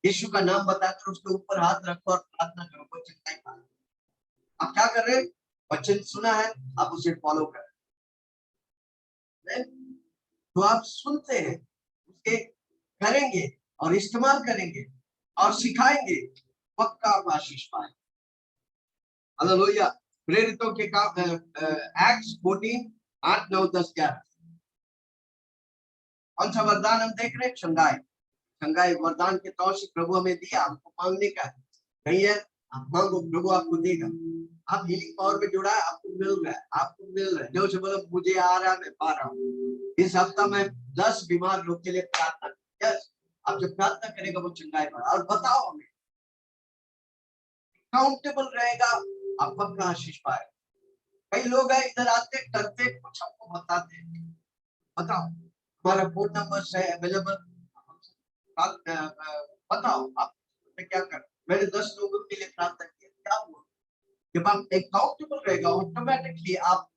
यीशु का नाम बताकर उसके ऊपर हाथ रखो और प्रार्थना करो, वचन नहीं पाए। आप क्या कर रहे हैं? वचन सुना है, आप उसे फॉलो कर रहे हैं। तो आप सुनते हैं, उसके करेंगे और इस्तेमाल करेंगे और सिखाएंगे, पक्का आप आशीष पाए। हालेलुया। प्रेरितों के काम, एक्ट्स 14 8 9 10 11। कौन सा वरदान हम देख रहे हैं? चंगाई वरदान के तौर से प्रभु हमें दिया, हमको मांगने का नहीं है। आप मांगो, प्रभु आपको देगा। आप हीलिंग पावर में जुड़ा है, आपको मिल रहा है, आपको मिल रहा है। जो से बोलो मुझे आ रहा है, मैं पा रहा हूँ। इस हफ्ता में 10 बीमार लोग के लिए प्रार्थना। यस, आप जब प्रार्थना करेगा वो चंगाई पाएगा। और बताओ हमें, काउंटेबल रहेगा, आप पक्का आशीष पाएगा। कई लोग हैं इधर आते करते कुछ हमको बताते हैं, बताओ हमारा फोन नंबर है अवेलेबल, बताओ आप क्या कर। मैंने 10 लोगों के लिए प्रार्थना किया, क्या हुआ? जब आप अकाउंटेबल रहेगा, ऑटोमेटिकली आप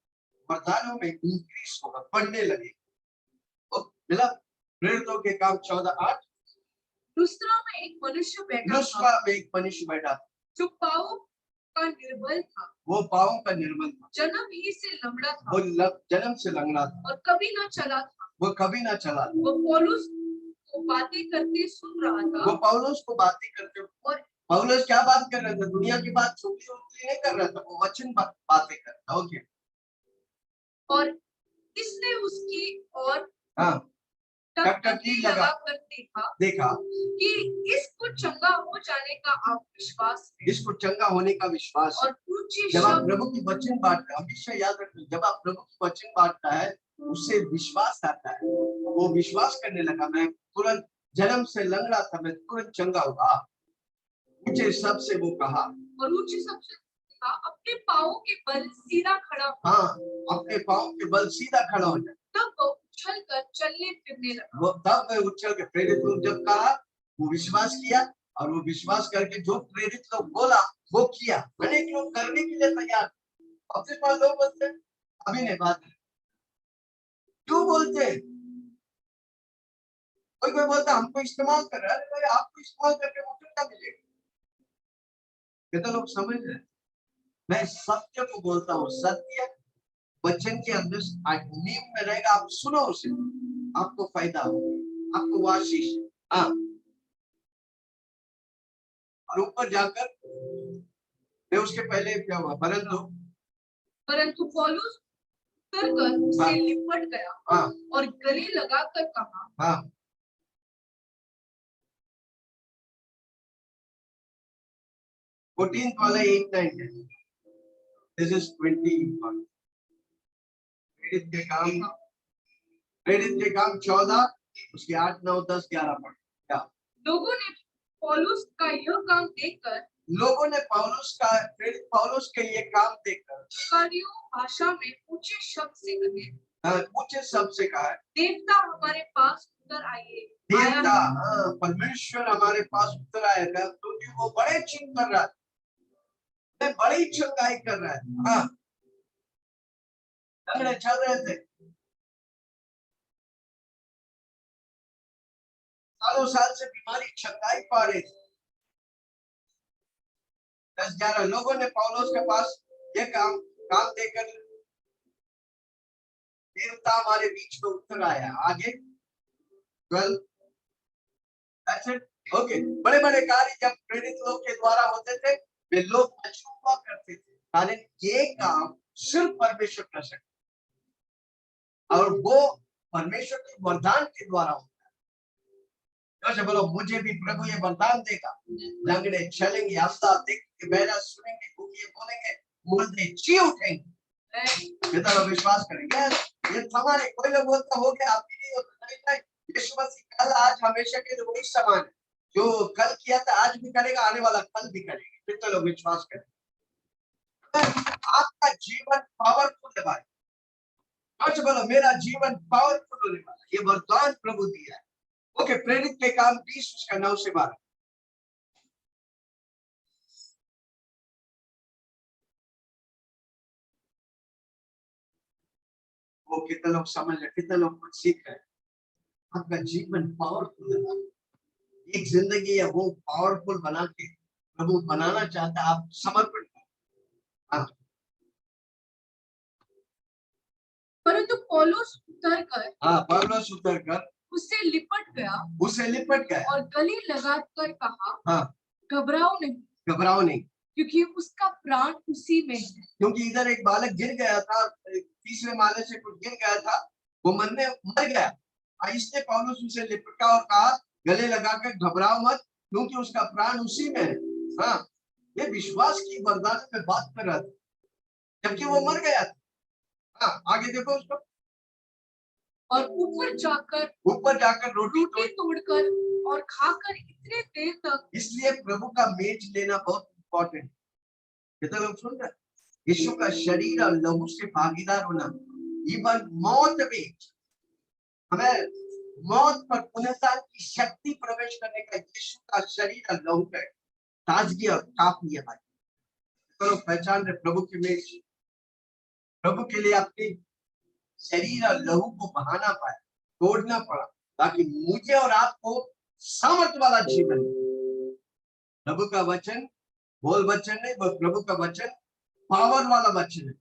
वरदानों में इंक्रीज होगा, बढ़ने लगे। मिला प्रेरितों के काम 14:8। लुस्त्रा में एक मनुष्य बैठा लुस्त्रा था में एक मनुष्य बैठा था जो पाँवों का निर्बल था, वो पाँवों का निर्बल था, जन्म ही से लंगड़ा था, वो जन्म से लंगड़ा था और कभी न चला था। वो कभी ना चला था। वो पौलुस को बातें करते सुन रहा था, वो पौलुस को बातें करते, और पौलुस क्या बात कर रहा था? दुनिया की बात चुगली उगली नहीं कर रहा था, वो वचन बातें कर रहा था। ओके। और इसने उसकी और हाँ टकटकी लगा कर देखा कि इसको चंगा हो जाने का आप विश्वास है, इसको चंगा होने का विश्वास है। और ऊंचे जब आप शब्द प्रभु की वचन बांटते हैं, हमेशा याद रखना, जब आप प्रभु की वचन बांटता है उससे विश्वास आता है। वो विश्वास करने लगा, मैं तुरंत जन्म से लंगड़ा था, मैं तुरंत चंगा हुआ। ऊंचे शब्द से वो कहा, और ऊंचे शब्द से कहा, अपने पाँवों के बल सीधा खड़ा हो। हाँ, अपने पाँव के बल सीधा खड़ा हो जाए। तब वो उछल कर चलने फिरने लगा। वो तब मैं उछल के, प्रेरित लोग जब कहा वो विश्वास किया, और वो विश्वास करके जो प्रेरित लोग बोला वो किया। अनेक लोग करने के लिए तैयार, अपने पास लोग बोलते अभी नहीं, बात क्यों बोलते? कोई कोई बोलता हमको इस्तेमाल कर रहा है। अरे भाई, आपको इस्तेमाल करके मुझे क्या मिलेगा? कितने लोग समझ रहे? मैं सत्य को बोलता हूँ, सत्य वचन के अंदर नींव में रहेगा, आप सुनो उसे, आपको फायदा होगा, आपको आशीष। हाँ, और ऊपर जाकर मैं उसके पहले क्या हुआ, परंतु पौलुस उतरकर उससे लिपट गया, हाँ, और गले लगाकर कहा, हाँ, 14 वाला 8, 9 है। This is 20। प्रेरित के काम 14, उसके 8, 9, 10, 11 पढ़। क्या लोगों ने पौलुस का यह काम देखकर, प्रेरित पौलुस के ये काम देखकर कार्यों भाषा में ऊंचे शब्द से कहे, ऊंचे शब्द से कहा, देवता हमारे पास उतर आइए। देवता, परमेश्वर हमारे पास उतर आएगा, क्योंकि वो बड़े चिन्ह कर रहा है, बड़ी चंगाई कर रहा है। हाँ, चल रहे थे, सालों साल से बीमारी चंगाई पा रही थी। 10-11 लोगों ने पौलुस के पास ये काम देकर, देवता हमारे बीच में उतर आया। आगे 12, ओके। बड़े बड़े कार्य जब प्रेरित लोग के द्वारा होते थे, वे लोग अचूका करते थे, कारण ये काम सिर्फ परमेश्वर कर सकते, और वो परमेश्वर के वरदान के द्वारा होता है। जैसे बोलो, मुझे भी प्रभु ये वरदान देगा, लंगड़े चलेंगे, अंधा देखेंगे, बहरा सुनेंगे, भूखे बोलेंगे, मुर्दे जी उठेंगे। कितना लोग विश्वास करेंगे? ये हमारे, कोई लोग बोलता हो गया, आपकी नहीं होता, नहीं। यीशु मसीह कल आज हमेशा के लिए वही समान है, जो कल किया था आज भी करेगा, आने वाला कल भी करेगा। कितने लोग विश्वास करें? आपका जीवन पावरफुल है भाई। आज बोलो, मेरा जीवन पावरफुल होने वाला, ये वरदान प्रभु दिया है। ओके, प्रेरित के काम 20 उसका 9 से 12। वो कितने लोग समझ रहे, कितने लोग कुछ सीख रहे? आपका जीवन पावरफुल है, एक जिंदगी है वो पावरफुल बना के प्रभु बनाना चाहता है, आप समर्पण। हाँ, परंतु पौलुस उतरकर उससे लिपट गया, और गले लगाकर कहा, हाँ, घबराओ नहीं, क्योंकि उसका प्राण उसी में है। क्योंकि इधर एक बालक गिर गया था, तीसरे माले से कुछ गिर गया था, वो मर गया। इसने पौलुस उसे लिपटा और कहा, गले लगाकर घबराओ मत, क्योंकि उसका प्राण उसी में है। हाँ, ये विश्वास की वरदान में बात कर रहा था, जबकि वो मर गया था। हाँ, आगे देखो उसको। और ऊपर जाकर रोटी तोड़कर और खाकर इतने देर तक, इसलिए प्रभु का मेज लेना बहुत इंपॉर्टेंट। कितने लोग सुन रहे? यीशु का शरीर और लहू से भागीदार होना, इवन मौत भी, हमें मौत पर पुनरुत्थान की शक्ति प्रवेश करने का यीशु का शरीर और लहू है, ताजगी और काफी है भाई। तो लोग पहचान रहे प्रभु की इमेज, प्रभु के लिए अपनी शरीर और लहू को बहाना पाया, तोड़ना पड़ा, ताकि मुझे और आपको सामर्थ्य वाला जीवन। प्रभु का वचन बोल वचन नहीं, प्रभु का वचन पावर वाला वचन है।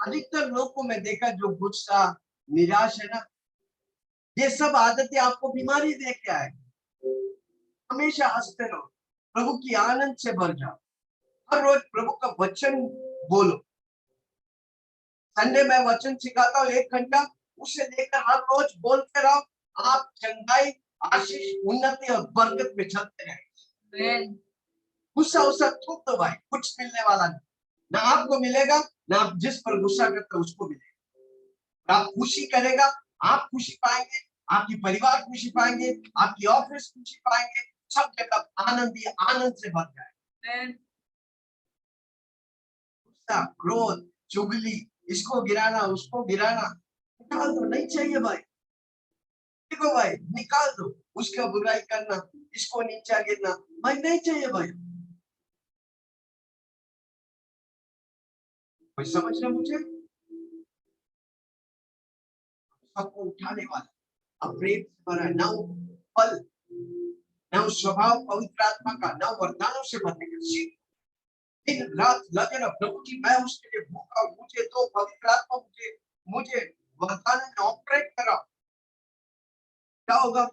अधिकतर लोग को मैं देखा जो गुस्सा निराश है ना, ये सब आदतें आपको बीमारी दे के आएगी। हमेशा हंसते रहो, प्रभु की आनंद से भर जाओ, हर रोज प्रभु का वचन बोलो। संडे में वचन सिखाता हूँ 1 घंटा, उसे लेकर हर रोज बोलते रहो, आप चंगाई, आशीष, उन्नति और बरकत में चलते रहे। गुस्सा उसा थूक दो भाई, कुछ मिलने वाला नहीं, ना आपको मिलेगा, ना आप जिस पर गुस्सा करते उसको मिलेगा। आप खुशी करेगा, आप खुशी पाएंगे, आपकी परिवार खुशी पाएंगे, आपकी ऑफिस खुशी पाएंगे, सब जगह आनंद ही आनंद से भर जाए। गुस्सा, क्रोध, चुगली, इसको गिराना, उसको गिराना निकाल दो, नहीं चाहिए भाई। देखो भाई, निकाल दो। उसका बुराई करना, इसको नीचा गिरना भाई नहीं चाहिए भाई। कोई समझ रहे मुझे? सबको उठाने वाला, प्रेम से भरा, नव फल, नव स्वभाव पवित्र आत्मा का, नव वरदानों से भरने का सीख। दिन रात लगे रहो प्रभु की, मैं उसके लिए भूखा हूं, मुझे तो पवित्र आत्मा, मुझे वरदान में ऑपरेट करा। क्या होगा?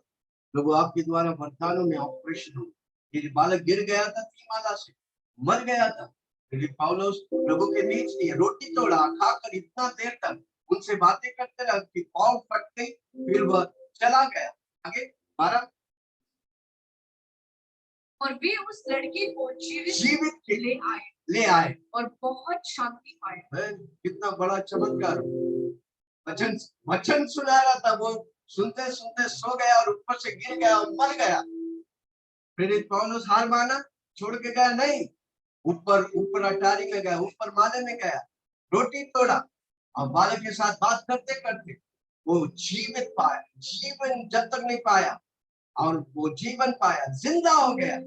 प्रभु आपके द्वारा वरदानों में ऑपरेशन हो। ये बालक गिर गया था तीमाला से, मर गया था, पौलुस प्रभु के बीच लिए रोटी तोड़ा, खाकर इतना देर तक उनसे बातें करते रहे कि पाँव फट गई, फिर वह चला गया। आगे 12, और वे उस लड़के को जीवित के ले आए और बहुत शांति पाए। कितना बड़ा चमत्कार! वचन सुना रहा था, वो सुनते सुनते सो गया और ऊपर से गिर गया और मर गया। फिर पौलुस हार माना, छोड़ के गया नहीं, ऊपर अटारी में गया, ऊपर माले में गया, रोटी तोड़ा और बालक के साथ बात करते करते वो जीवित पाया, जीवन जब तक नहीं पाया और वो जीवन पाया, जिंदा हो गया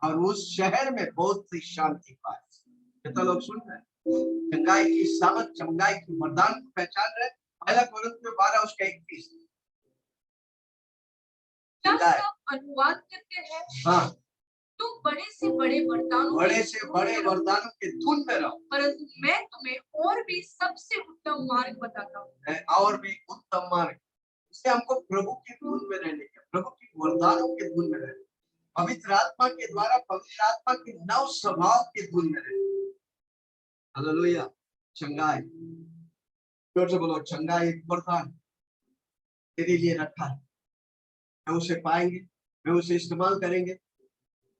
और उस शहर में बहुत सी शांति पाई। कितना लोग सुन रहे हैं? चंगाई की सामर्थ, चंगाई की वरदान को पहचान रहे। पहला कोरिन्थियों 12 उसका 21। अनुवाद करते हैं, हाँ, तुम बड़े से बड़े वरदानों के धुन में रहो, परंतु मैं तुम्हें और भी सबसे उत्तम मार्ग बताता हूँ। और भी उत्तम मार्ग, इससे हमको प्रभु की धुन में रहने का, प्रभु की वरदानों के धुन में रहने, पवित्र आत्मा के द्वारा पवित्र आत्मा के नव स्वभाव के धुन में रहने। हालेलुया। चंगाई, जोर से बोलो, चंगाई एक वरदान तेरे लिए रखा है, मैं उसे पाएंगे, मैं उसे इस्तेमाल करेंगे।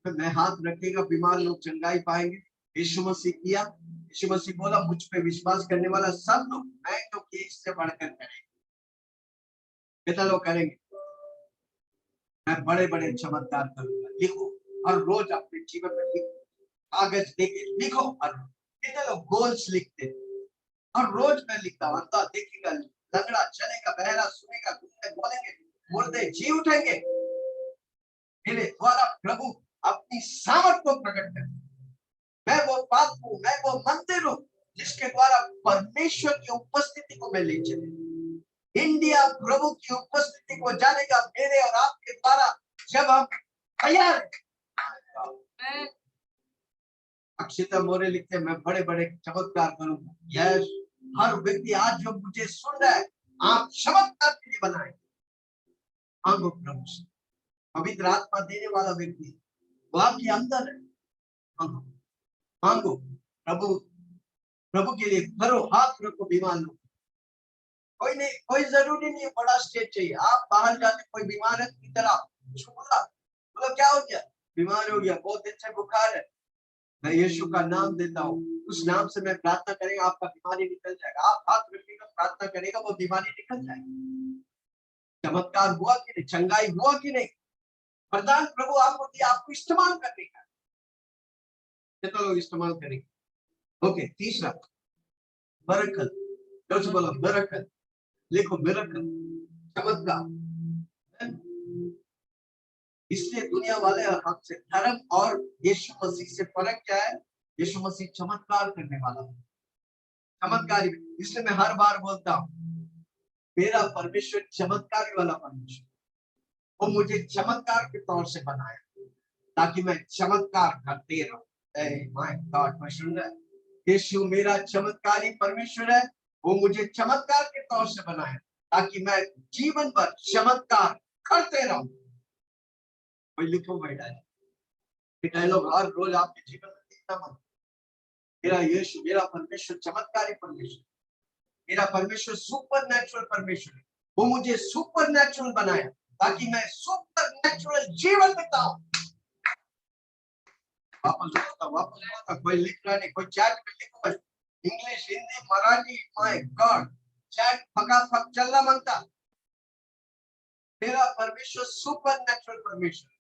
मैं हाथ रखेगा, बीमार लोग चंगाई पाएंगे। यीशु मसीह किया, यीशु मसीह बोला, मुझ पे विश्वास करने वाला सब लोग मैं तो कि इससे बढ़कर करेंगे। कितना लोग करेंगे? मैं बड़े बड़े चमत्कार करूंगा। लिखो, हर रोज अपने जीवन में लिखो, कागज लेके लिखो। हर कितने लोग गोल्स लिखते? हर रोज मैं लिखता हूँ, अंधा देखेगा, लंगड़ा चलेगा, बहरा सुनेगा, गूंगे बोलेंगे, मुर्दे जी उठेंगे। मेरे द्वारा प्रभु अपनी सामर्थ को प्रकट कर। मैं वो पाप हूँ, मैं वो मंदिर हूँ जिसके द्वारा परमेश्वर की उपस्थिति को मैं ले चले। इंडिया प्रभु की उपस्थिति को जानेगा मेरे और आपके द्वारा, जब हम तैयार हैं। अक्षिता मोरे लिखते, मैं बड़े बड़े चमत्कार करूंगा। यस, हर व्यक्ति आज जो मुझे सुन रहा है, आप चमत्कार के लिए बनाए। मांगो प्रभु से, पवित्र आत्मा देने वाला व्यक्ति वो आपके अंदर है। मांगो प्रभु के लिए करो, हाथ रखो, बीमार लोग। कोई नहीं, कोई जरूरी नहीं बड़ा स्टेज चाहिए। आप बाहर जाते, कोई बीमार है इधर आप छुपला, बोलो क्या हो गया? बीमार हो गया, बहुत दिन से बुखार है, मैं यीशु का नाम देता हूँ, उस नाम से मैं प्रार्थना करेगा, आपका बीमारी निकल जाएगा। आप हाथ रखिएगा, प्रार्थना करेगा, वो बीमारी निकल जाएगी। चमत्कार हुआ कि नहीं? चंगाई हुआ कि नहीं? वरदान प्रभु आपको दिया, आपको इस्तेमाल करने का। कितना लोग इस्तेमाल करेंगे? ओके, तीसरा बरकत। तो बोलो बरकत, लिखो बरकत, चमत्कार। इसलिए दुनिया वाले और हमसे धर्म और यीशु मसीह से फर्क क्या है? यीशु मसीह चमत्कार करने वाला है, चमत्कारी। इसलिए मैं हर बार बोलता हूँ, मेरा परमेश्वर चमत्कारी वाला परमेश्वर, वो मुझे चमत्कार के तौर से बनाया ताकि मैं चमत्कार करते रहूं। यीशु मेरा चमत्कारी परमेश्वर है, वो मुझे चमत्कार के तौर से बनाया ताकि मैं जीवन भर चमत्कार करते रहूं। कोई लिखो बेटा, ये डायलॉग हर रोज आपके जीवन में दिखता मत। मेरा यीशु, मेरा परमेश्वर चमत्कारी परमेश्वर, मेरा परमेश्वर सुपर नेचुरल परमेश्वर है, वो मुझे सुपर नेचुरल बनाया ताकि मैं सुपर नेचुरल जीवन बिताऊं। वापस कोई लिख रहा नहीं, कोई चैट में लिखो, English, Hindi, Marathi, my God, chat फटाफट चलना मांगता। मेरा परमेश्वर सुपर नेचुरल परमेश्वर,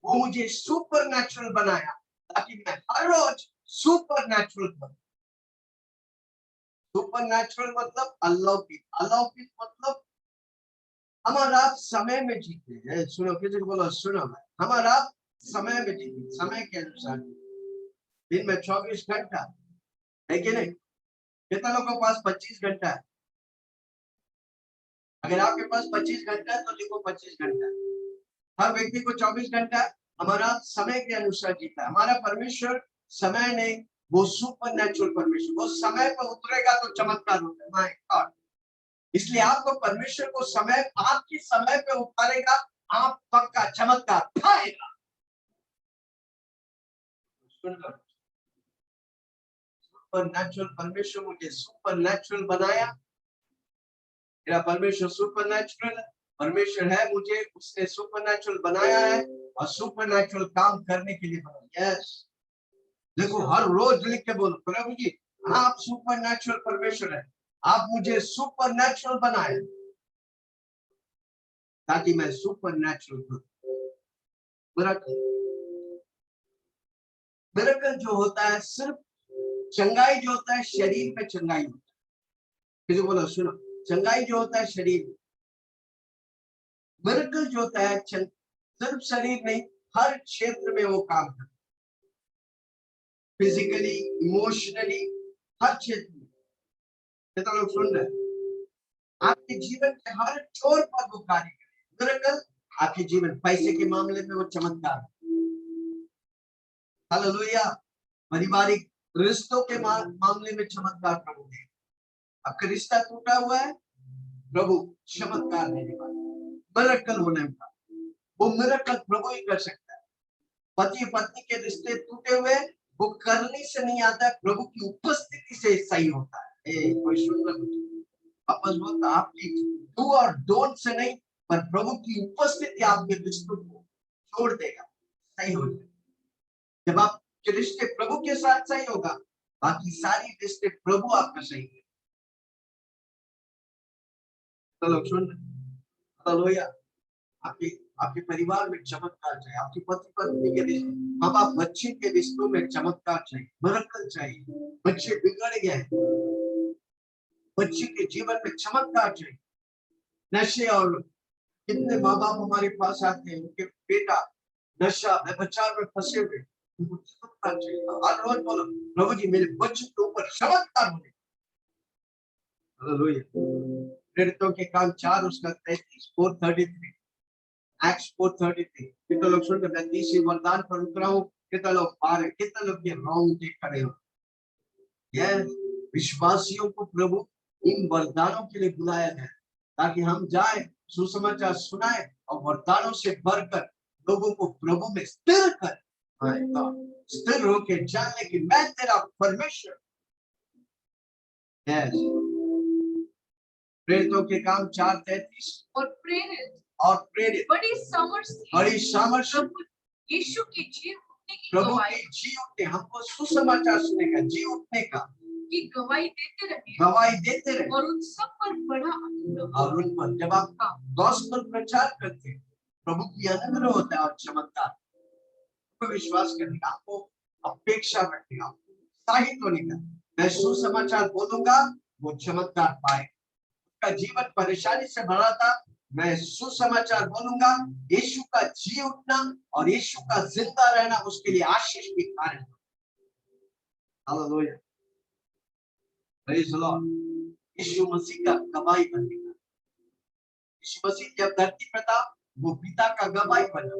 वो मुझे सुपर नेचुरल बनाया ताकि मैं हर रोज सुपर नेचुरल बनूं। सुपर नेचुरल मतलब अलौकिक, अलौकिक मतलब हमारा समय में जीते हैं। सुनो, किसी को बोलो सुनो, हमारा समय में जीते, समय के अनुसार। दिन में 24 घंटा है कि नहीं? कितना लोगों के पास 25 घंटा है? अगर आपके पास 25 घंटा है तो लिखो 25 घंटा। हर व्यक्ति को 24 घंटा हमारा समय के अनुसार जीता है। हमारा परमेश्वर समय नहीं, वो सुपर नेचुरल परमेश्वर, वो समय पर उतरेगा तो चमत्कार होता है। माय गॉड, इसलिए आपको परमेश्वर को समय, आपकी समय पे उतारेगा, आप पक्का चमत्कार पाएगा। सुपर नेचुरल परमेश्वर मुझे सुपर नेचुरल बनाया। मेरा परमेश्वर सुपर नेचुरल परमेश्वर है, मुझे उसने सुपर नेचुरल बनाया है और सुपर नेचुरल काम करने के लिए बनाया। यस, देखो हर रोज लिख के बोलो, प्रभु जी आप सुपर नेचुरल परमेश्वर है, आप मुझे सुपर नेचुरल बनाए ताकि मैं सुपर नेचुरल बनूं। मिरेकल जो होता है, सिर्फ चंगाई जो होता है शरीर में चंगाई होता है। किसी बोलो सुनो, चंगाई जो होता है शरीर में, मिरेकल जो होता है सिर्फ शरीर नहीं, हर क्षेत्र में वो काम करता है, फिजिकली, इमोशनली, हर क्षेत्र में। कितना लोग सुन रहे हैं? आपके जीवन के हर छोर पर वो कार्य करे। मिरेकल आपके जीवन, पैसे के मामले में वो चमत्कार, हालेलुया, पारिवारिक रिश्तों के मामले में चमत्कार प्रभु दे। आपका रिश्ता टूटा हुआ है, प्रभु चमत्कार देने वाला, मिरेकल होने वाला, वो मिरेकल प्रभु ही कर सकता है। पति पत्नी के रिश्ते टूटे हुए, वो करने से नहीं आता, प्रभु की उपस्थिति से सही होता है। कोई सुन रहा है? वापस बोलता, आपकी डू और डोंट से नहीं, पर प्रभु की उपस्थिति आपके रिश्तों को छोड़ देगा, सही हो जाएगा। जब आपके रिश्ते प्रभु के साथ सही होगा, बाकी सारी रिश्ते प्रभु आपका सही है। चलो सुन, हालेलुया। आपके परिवार में चमत्कार चाहिए, आपकी पति पत्नी के रिश्ते, माँ बाप बच्चे के रिश्तों में चमत्कार चाहिए, मिरेकल चाहिए। बच्चे बिगड़ गए, बच्चे के जीवन में चमत्कार चाहिए। नशे, और कितने माँ बाप हमारे पास आते हैं, उनके बेटा नशा व्यभिचार में फंसे हुए, उनको चमत्कार चाहिए। हर रोज बोलो, प्रभु जी मेरे बच्चों के ऊपर चमत्कार होने। हालेलुया। प्रेरितों के काम 4 उसका 33, 4:33, एक्ट्स 4:33। कितने लोग सुन रहे? मैं तीसरी वरदान पर उतरा हूँ, कितने लोग पा रहे, कितने लोग ये रोंगटे खड़े हो। यस, विश्वासियों को प्रभु इन वरदानों के लिए बुलाया है ताकि हम जाए, सुसमाचार सुनाए और वरदानों से भरकर लोगों को प्रभु में स्थिर कर, स्थिर होकर जानने की मैं तेरा परमेश्वर। यस, प्रेरितों के काम 4:33। और प्रेरित बड़ी सामर्थ्य यीशु की जी उठने की प्रभु की जी उठने, हमको सुसमाचार सुनने का, जी उठने का की गवाही देते रहे और उन सब पर बड़ा अनुग्रह, और उन पर जब आप गॉस्पेल प्रचार करते हैं, प्रभु की अनुग्रह होता है और चमत्कार। तो विश्वास करने का, आपको अपेक्षा रखने का, उत्साहित होने का, मैं सुसमाचार बोलूंगा वो चमत्कार पाए। उसका जीवन परेशानी से भरा था, मैं सुसमाचार बोलूंगा, यीशु का जी उठना और यीशु का जिंदा रहना उसके लिए आशीष की कारण है। Hallelujah, praise the Lord. Yeshu Masih का गवाही बनेगा। यीशु मसीह जब धरती पे था वो पिता का गवाही बना।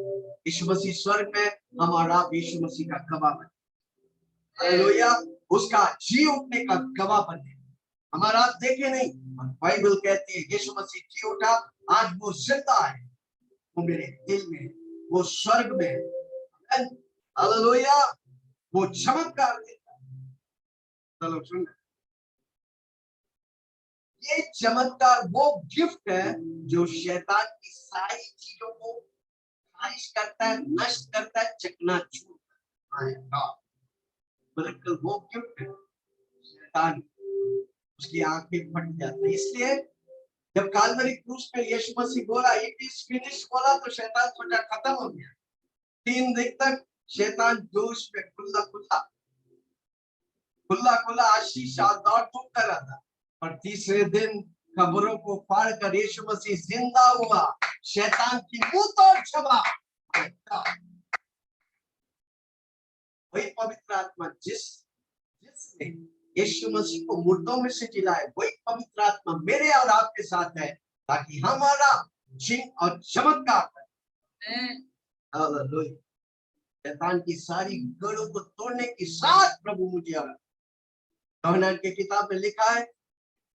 यीशु मसीह स्वर्ग में हमारा यीशु मसीह का गवाह बने। हालेलुया, उसका जी उठने का गवाह बने। हमारा आप देखे नहीं, बाइबल कहती है यीशु मसीह जी उठा, आज वो जिंदा है, वो मेरे दिल में, वो स्वर्ग में है। हालेलुया, वो चमत्कार देता है। चलो सुन, ये चमत्कार वो गिफ्ट है जो शैतान की सारी चीजों को खारिज करता है, नष्ट करता है, चकनाचूर करता है। बिल्कुल वो गिफ्ट है। शैतान उसकी आंखें फट जाती है। इसलिए जब काल्वरी क्रूस पे यीशु मसीह बोला इट इज फिनिश बोला तो शैतान सोचा खत्म हो गया। 3 दिन तक शैतान जोश में खुला आशीष दौड़ धूप कर रहा था। और तीसरे दिन खबरों को फाड़ कर यीशु मसीह जिंदा हुआ, शैतान की मुंह तोड़ क्षमा। वही पवित्र आत्मा जिसने यीशु मसीह को मुर्दों में से जिलाए, वही पवित्र आत्मा मेरे और आपके साथ है, ताकि हमारा चिन्ह और चमत्कार करे। हालेलुया, शैतान की सारी गढ़ों को तोड़ने के साथ प्रभु मुझे यूहन्ना की किताब में लिखा है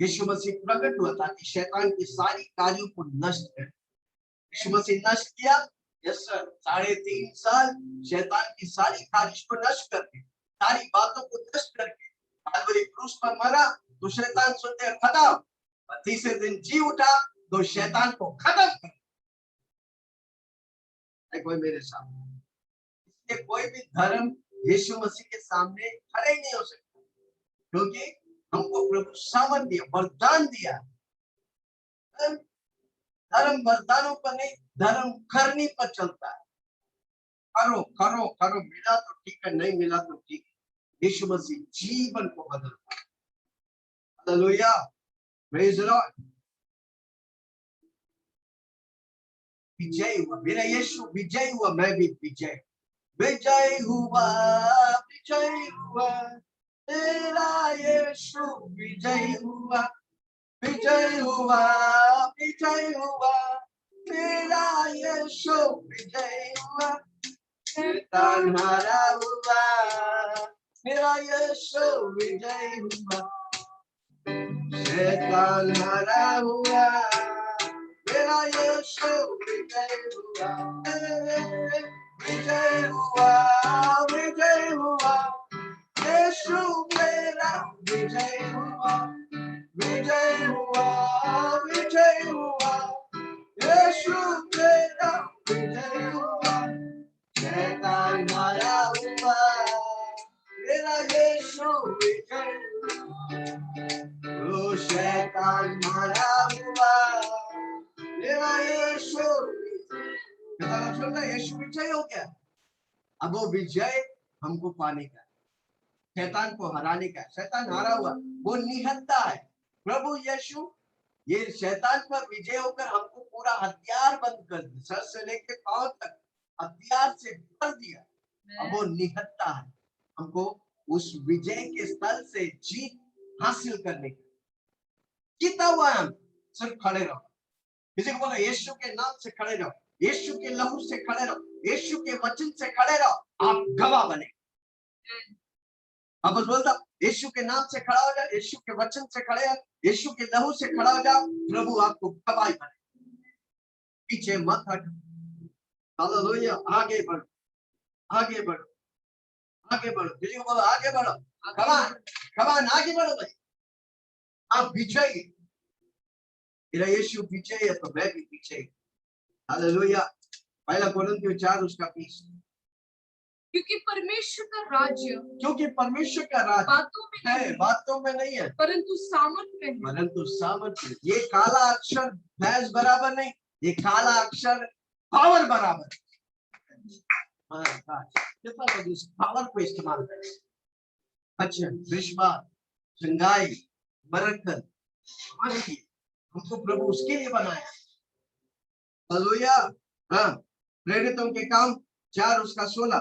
यीशु मसीह प्रकट हुआ ताकि शैतान की सारी कार्यों को नष्ट करे। यीशु मसीह नष्ट किया, यस सर, 3.5 साल शैतान की सारी खारिश को नष्ट करके, सारी बातों को नष्ट करके काल्वरी क्रूस पर मरा तो शैतान सोचे खत्म, और तीसरे दिन जी उठा तो शैतान को खत्म कर। कोई मेरे सामने, इसलिए कोई भी धर्म यीशु मसीह के सामने खड़े नहीं हो सकता, क्योंकि हमको प्रभु सामर्थ दिया, वरदान दिया। धर्म वरदानों पर नहीं, धर्म करनी पर चलता है। करो करो करो, मिला तो ठीक है, नहीं मिला तो ठीक है। यीशु मसीह जीवन को बदलता है। Hallelujah, praise the Lord. विजय हुआ मेरा यीशु, विजय हुआ, मैं भी विजय हुआ, विजय हुआ तेरा यीशु, विजय हुआ, विजय हुआ, विजय हुआ तेरा यीशु, विजय हुआ, शैतान हारा हुआ, मेरा यीशु विजय हुआ, शैतान हारा हुआ, मेरा यीशु विजय हुआ, विजय हुआ, विजय हुआ, यीशु मेरा विजय हुआ, विजय हुआ, विजय हुआ, यीशु मेरा विजय हुआ, शैतान हारा हुआ, मेरा यीशु विजय हुआ, शैतान हारा हुआ, मेरा यीशु यीशु विजय हो गया। अब वो विजय हमको पाने का, शैतान को हराने का। शैतान हारा हुआ, वो निहत्ता है। प्रभु यीशु ये शैतान पर विजय होकर हमको पूरा हथियार बंद कर दिया, सर से लेकर पांव तक हथियार से भर दिया। अब वो निहत्ता है, हमको उस विजय के स्थल से जीत हासिल करने का। जीता हुआ हम सिर्फ खड़े रहो। किसी को बोला यीशु के नाम से खड़े रहो, यीशु के लहू से खड़े रहो, यीशु के वचन से खड़े रहो, आप गवाह बने। अब बोलता यीशु के नाम से खड़ा हो जाओ, यीशु के वचन से खड़े हो, यीशु के लहू से खड़ा हो जाओ, प्रभु आपको गवाही बने। पीछे मत हटो। हालेलुया, आगे बढ़ो, आगे बढ़ो, आगे बढ़ो। किसी को बोलो आगे बढ़ो, कमान कमान, आगे बढ़ो भाई, आप विजयी। मेरा यीशु पीछे है तो मैं भी पीछे। हालेलुया। पहला कोरिन्थियों 4 उसका 20। क्योंकि परमेश्वर का राज्य, क्योंकि परमेश्वर का राज्य बातों में है, बातों में नहीं है, परंतु सामर्थ में है। परंतु सामर्थ में। ये काला अक्षर भैंस बराबर नहीं, ये काला अक्षर पावर बराबर। कितना लोग इस पावर को इस्तेमाल करें। अच्छा, विश्वास, चंगाई, बरकत, हमको प्रभु उसके लिए बनाया। हालेलुया। हाँ, प्रेरितों के काम 4:16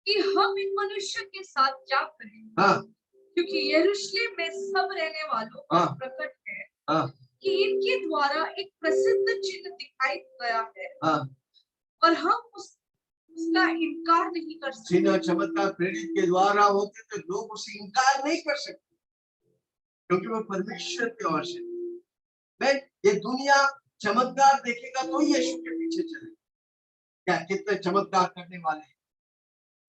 कि हम इन मनुष्य के साथ क्या करें। हाँ, क्योंकि यरूशलेम में सब रहने वालों हाँ, पर प्रकट है हाँ, कि इनके द्वारा एक प्रसिद्ध चिन्ह दिखाई गया है, हाँ, और हम उसका इनकार नहीं कर सकते। चिन्ह चमत्कार प्रेरित के द्वारा होते तो लोग उसे इनकार नहीं कर सकते, क्योंकि वो परमेश्वर के ओर से। मैं ये दुनिया चमत्कार देखेगा तो यीशु के पीछे चले। क्या कितने चमत्कार करने वाले हैं,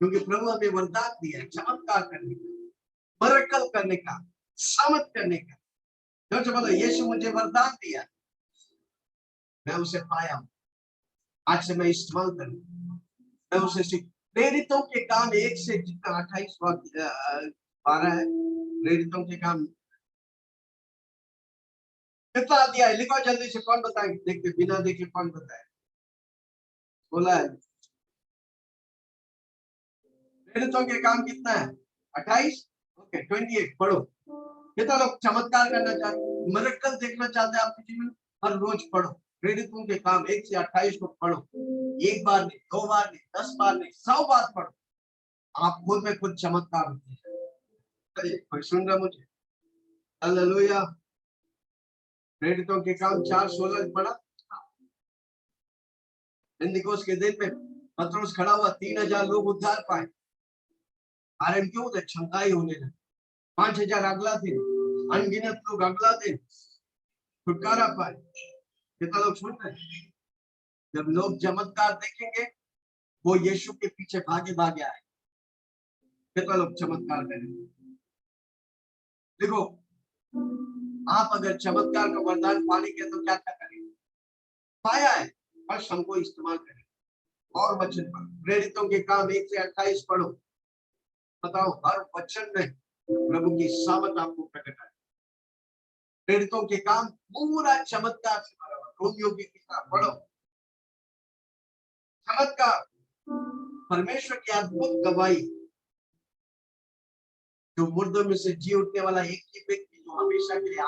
क्योंकि प्रभु हमें वरदान दिया है चमत्कार करने का, मिरेकल करने का, सामर्थ करने का। जो बोला यीशु मुझे वरदान दिया, मैं उसे पाया हूं, आज से मैं इस्तेमाल करूं, मैं उसे सीख। प्रेरितों के काम 1 से जितना 28 12 है, प्रेरितों के काम कितना दिया है, लिखो जल्दी से, कौन बताएंगे, देखते बिना देखे कौन बताए, बोला है प्रेरितों के काम कितना है 28, ओके 28 पढ़ो। कितना लोग चमत्कार करना चाहते, मिरेकल देखना चाहते हैं आपके जीवन में, हर रोज पढ़ो प्रेरितों के काम 1 से 28 को पढ़ो, 1 बार नहीं, 2 बार नहीं, 10 बार नहीं, 100 बार पढ़ो, आप खुद में खुद चमत्कार होते हैं। कोई सुन रहा मुझे? हालेलुया। प्रेरितों के काम 4:16 पढ़ा। पेंतिकोस्त के दिन में पतरस खड़ा हुआ, 3000 लोग उद्धार पाए। कारण क्यों थे? छंगाई होने लगी। 5000 अगला दिन, अनगिनत लोग अगला दिन छुटकारा पाए। कितना लोग सुन रहे हैं? जब लोग चमत्कार देखेंगे वो यीशु के पीछे भागे भागे आए। कितना लोग चमत्कार करेंगे? देखो, आप अगर चमत्कार का वरदान पालेंगे तो क्या क्या करेंगे? पाया है, बस हमको इस्तेमाल करें। और वचन पढ़ो, प्रेरितों के काम 1 से 28 पढ़ो। बताओ, हर वचन में प्रभु की सामर्थ आपको प्रकट है। प्रेरितों के काम पूरा चमत्कार से भरा हुआ। रोमियो की किताब पढ़ो। चमत्कार परमेश्वर की अद्भुत गवाही, जो मुर्दों में से जी उठने वाला एक ही व्यक्ति जो हमेशा के लिए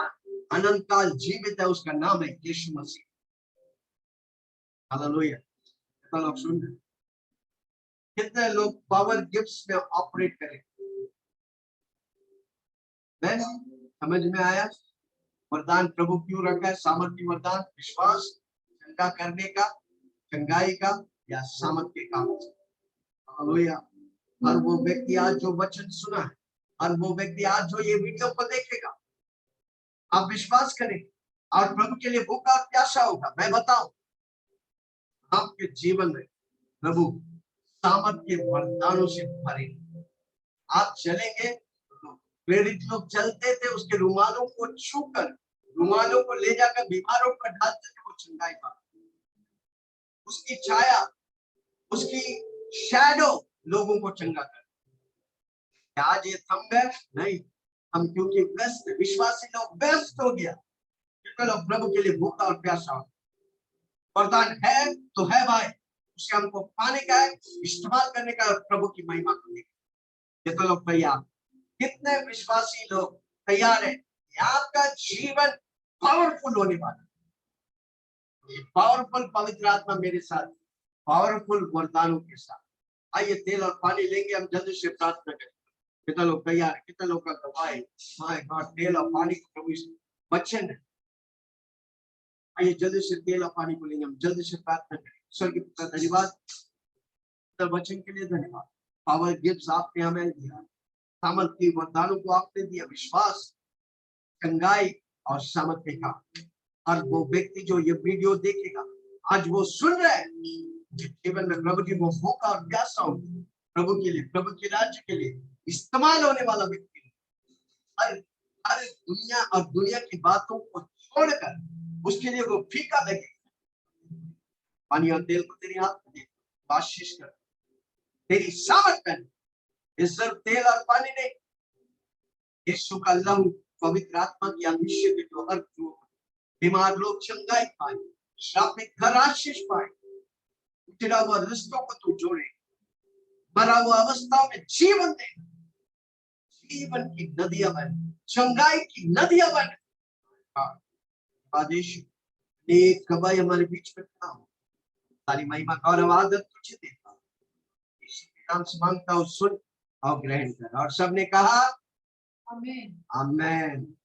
अनंत काल जीवित है, उसका नाम है यीशु मसीह। हालेलुया। कितना लोग सुन रहे? कितने लोग पावर गिफ्ट्स में ऑपरेट करें? समझ में आया वरदान प्रभु क्यों रखा है? सामर्थ्य वरदान, विश्वास, शंका करने का, चंगाई का या सामर्थ के काम। हालेलुया। और वो व्यक्ति आज जो वचन सुना है, और वो व्यक्ति आज जो ये वीडियो को देखेगा, आप विश्वास करें और प्रभु के लिए भूखा प्यासा होगा। मैं बताऊं, आपके जीवन में प्रभु सामर्थ के वरदानों से भरे। आप चलेंगे, प्रेरित लोग चलते थे, उसके रुमालों को छूकर, रुमालों को ले जाकर बीमारों पर डालते थे, वो चंगाई पाते। उसकी छाया, उसकी शैडो लोगों को चंगा कर। आज ये थंब है नहीं, हम क्योंकि व्यस्त, विश्वासी लोग व्यस्त हो गया। कितने लोग प्रभु के लिए भूखा और प्यासा हो? वरदान है तो है भाई, उसे हमको पाने का है, इस्तेमाल करने का, प्रभु की महिमा करने का। कितने लोग तैयार? कितने विश्वासी लोग तैयार है? आपका जीवन पावरफुल होने वाला है। पावरफुल पवित्र आत्मा मेरे साथ, पावरफुल वरदानों के साथ। आइए तेल और पानी लेंगे, हम जल्दी से प्रार्थना करें। कितने लोग तैयार है? कितने लोग का गवाह माय गॉड, तेल और पानी को प्रभु वचन है। आइए जल्दी से तेल और पानी को लेंगे, हम जल्दी से प्रार्थना करें। स्वर्गीय पिता, धन्यवाद वचन के लिए, धन्यवाद। पावर गिफ्ट्स आपने हमें दिया, सामर्थ्य वरदानों को आपने दिया, विश्वास, चंगाई और सामर्थ्य का। और वो व्यक्ति जो ये वीडियो देखेगा, आज वो सुन रहे हैं, जीवन में प्रभु की वो भूखा और प्यासा हो प्रभु के लिए, प्रभु के राज्य के लिए इस्तेमाल होने वाला व्यक्ति, हर दुनिया और दुनिया की बातों को छोड़कर उसके लिए वो फीका लगे। पानी और तेल को तेरे हाथ में आशीष कर, तेरी सामर्थ कर। इस सिर्फ तेल और पानी नहीं, यीशु का लहू, पवित्र आत्मा की अभिषेक, जो हर बीमार लोग चंगाई पाए, श्रापित घर आशीष पाए, उजड़ा हुआ रिश्तों को तू जोड़े, मरा हुआ अवस्था में जीवन दे, जीवन की नदियां बने, चंगाई की नदियां बने। धन्यवाद यीशु, एक गवाही हमारे बीच में खड़ा हो, सारी महिमा गौरव आदर तुझे देता हूं, यीशु के नाम से मांगता हूं, सुन और ग्रहण कर। और सबने कहा आमीन आमीन।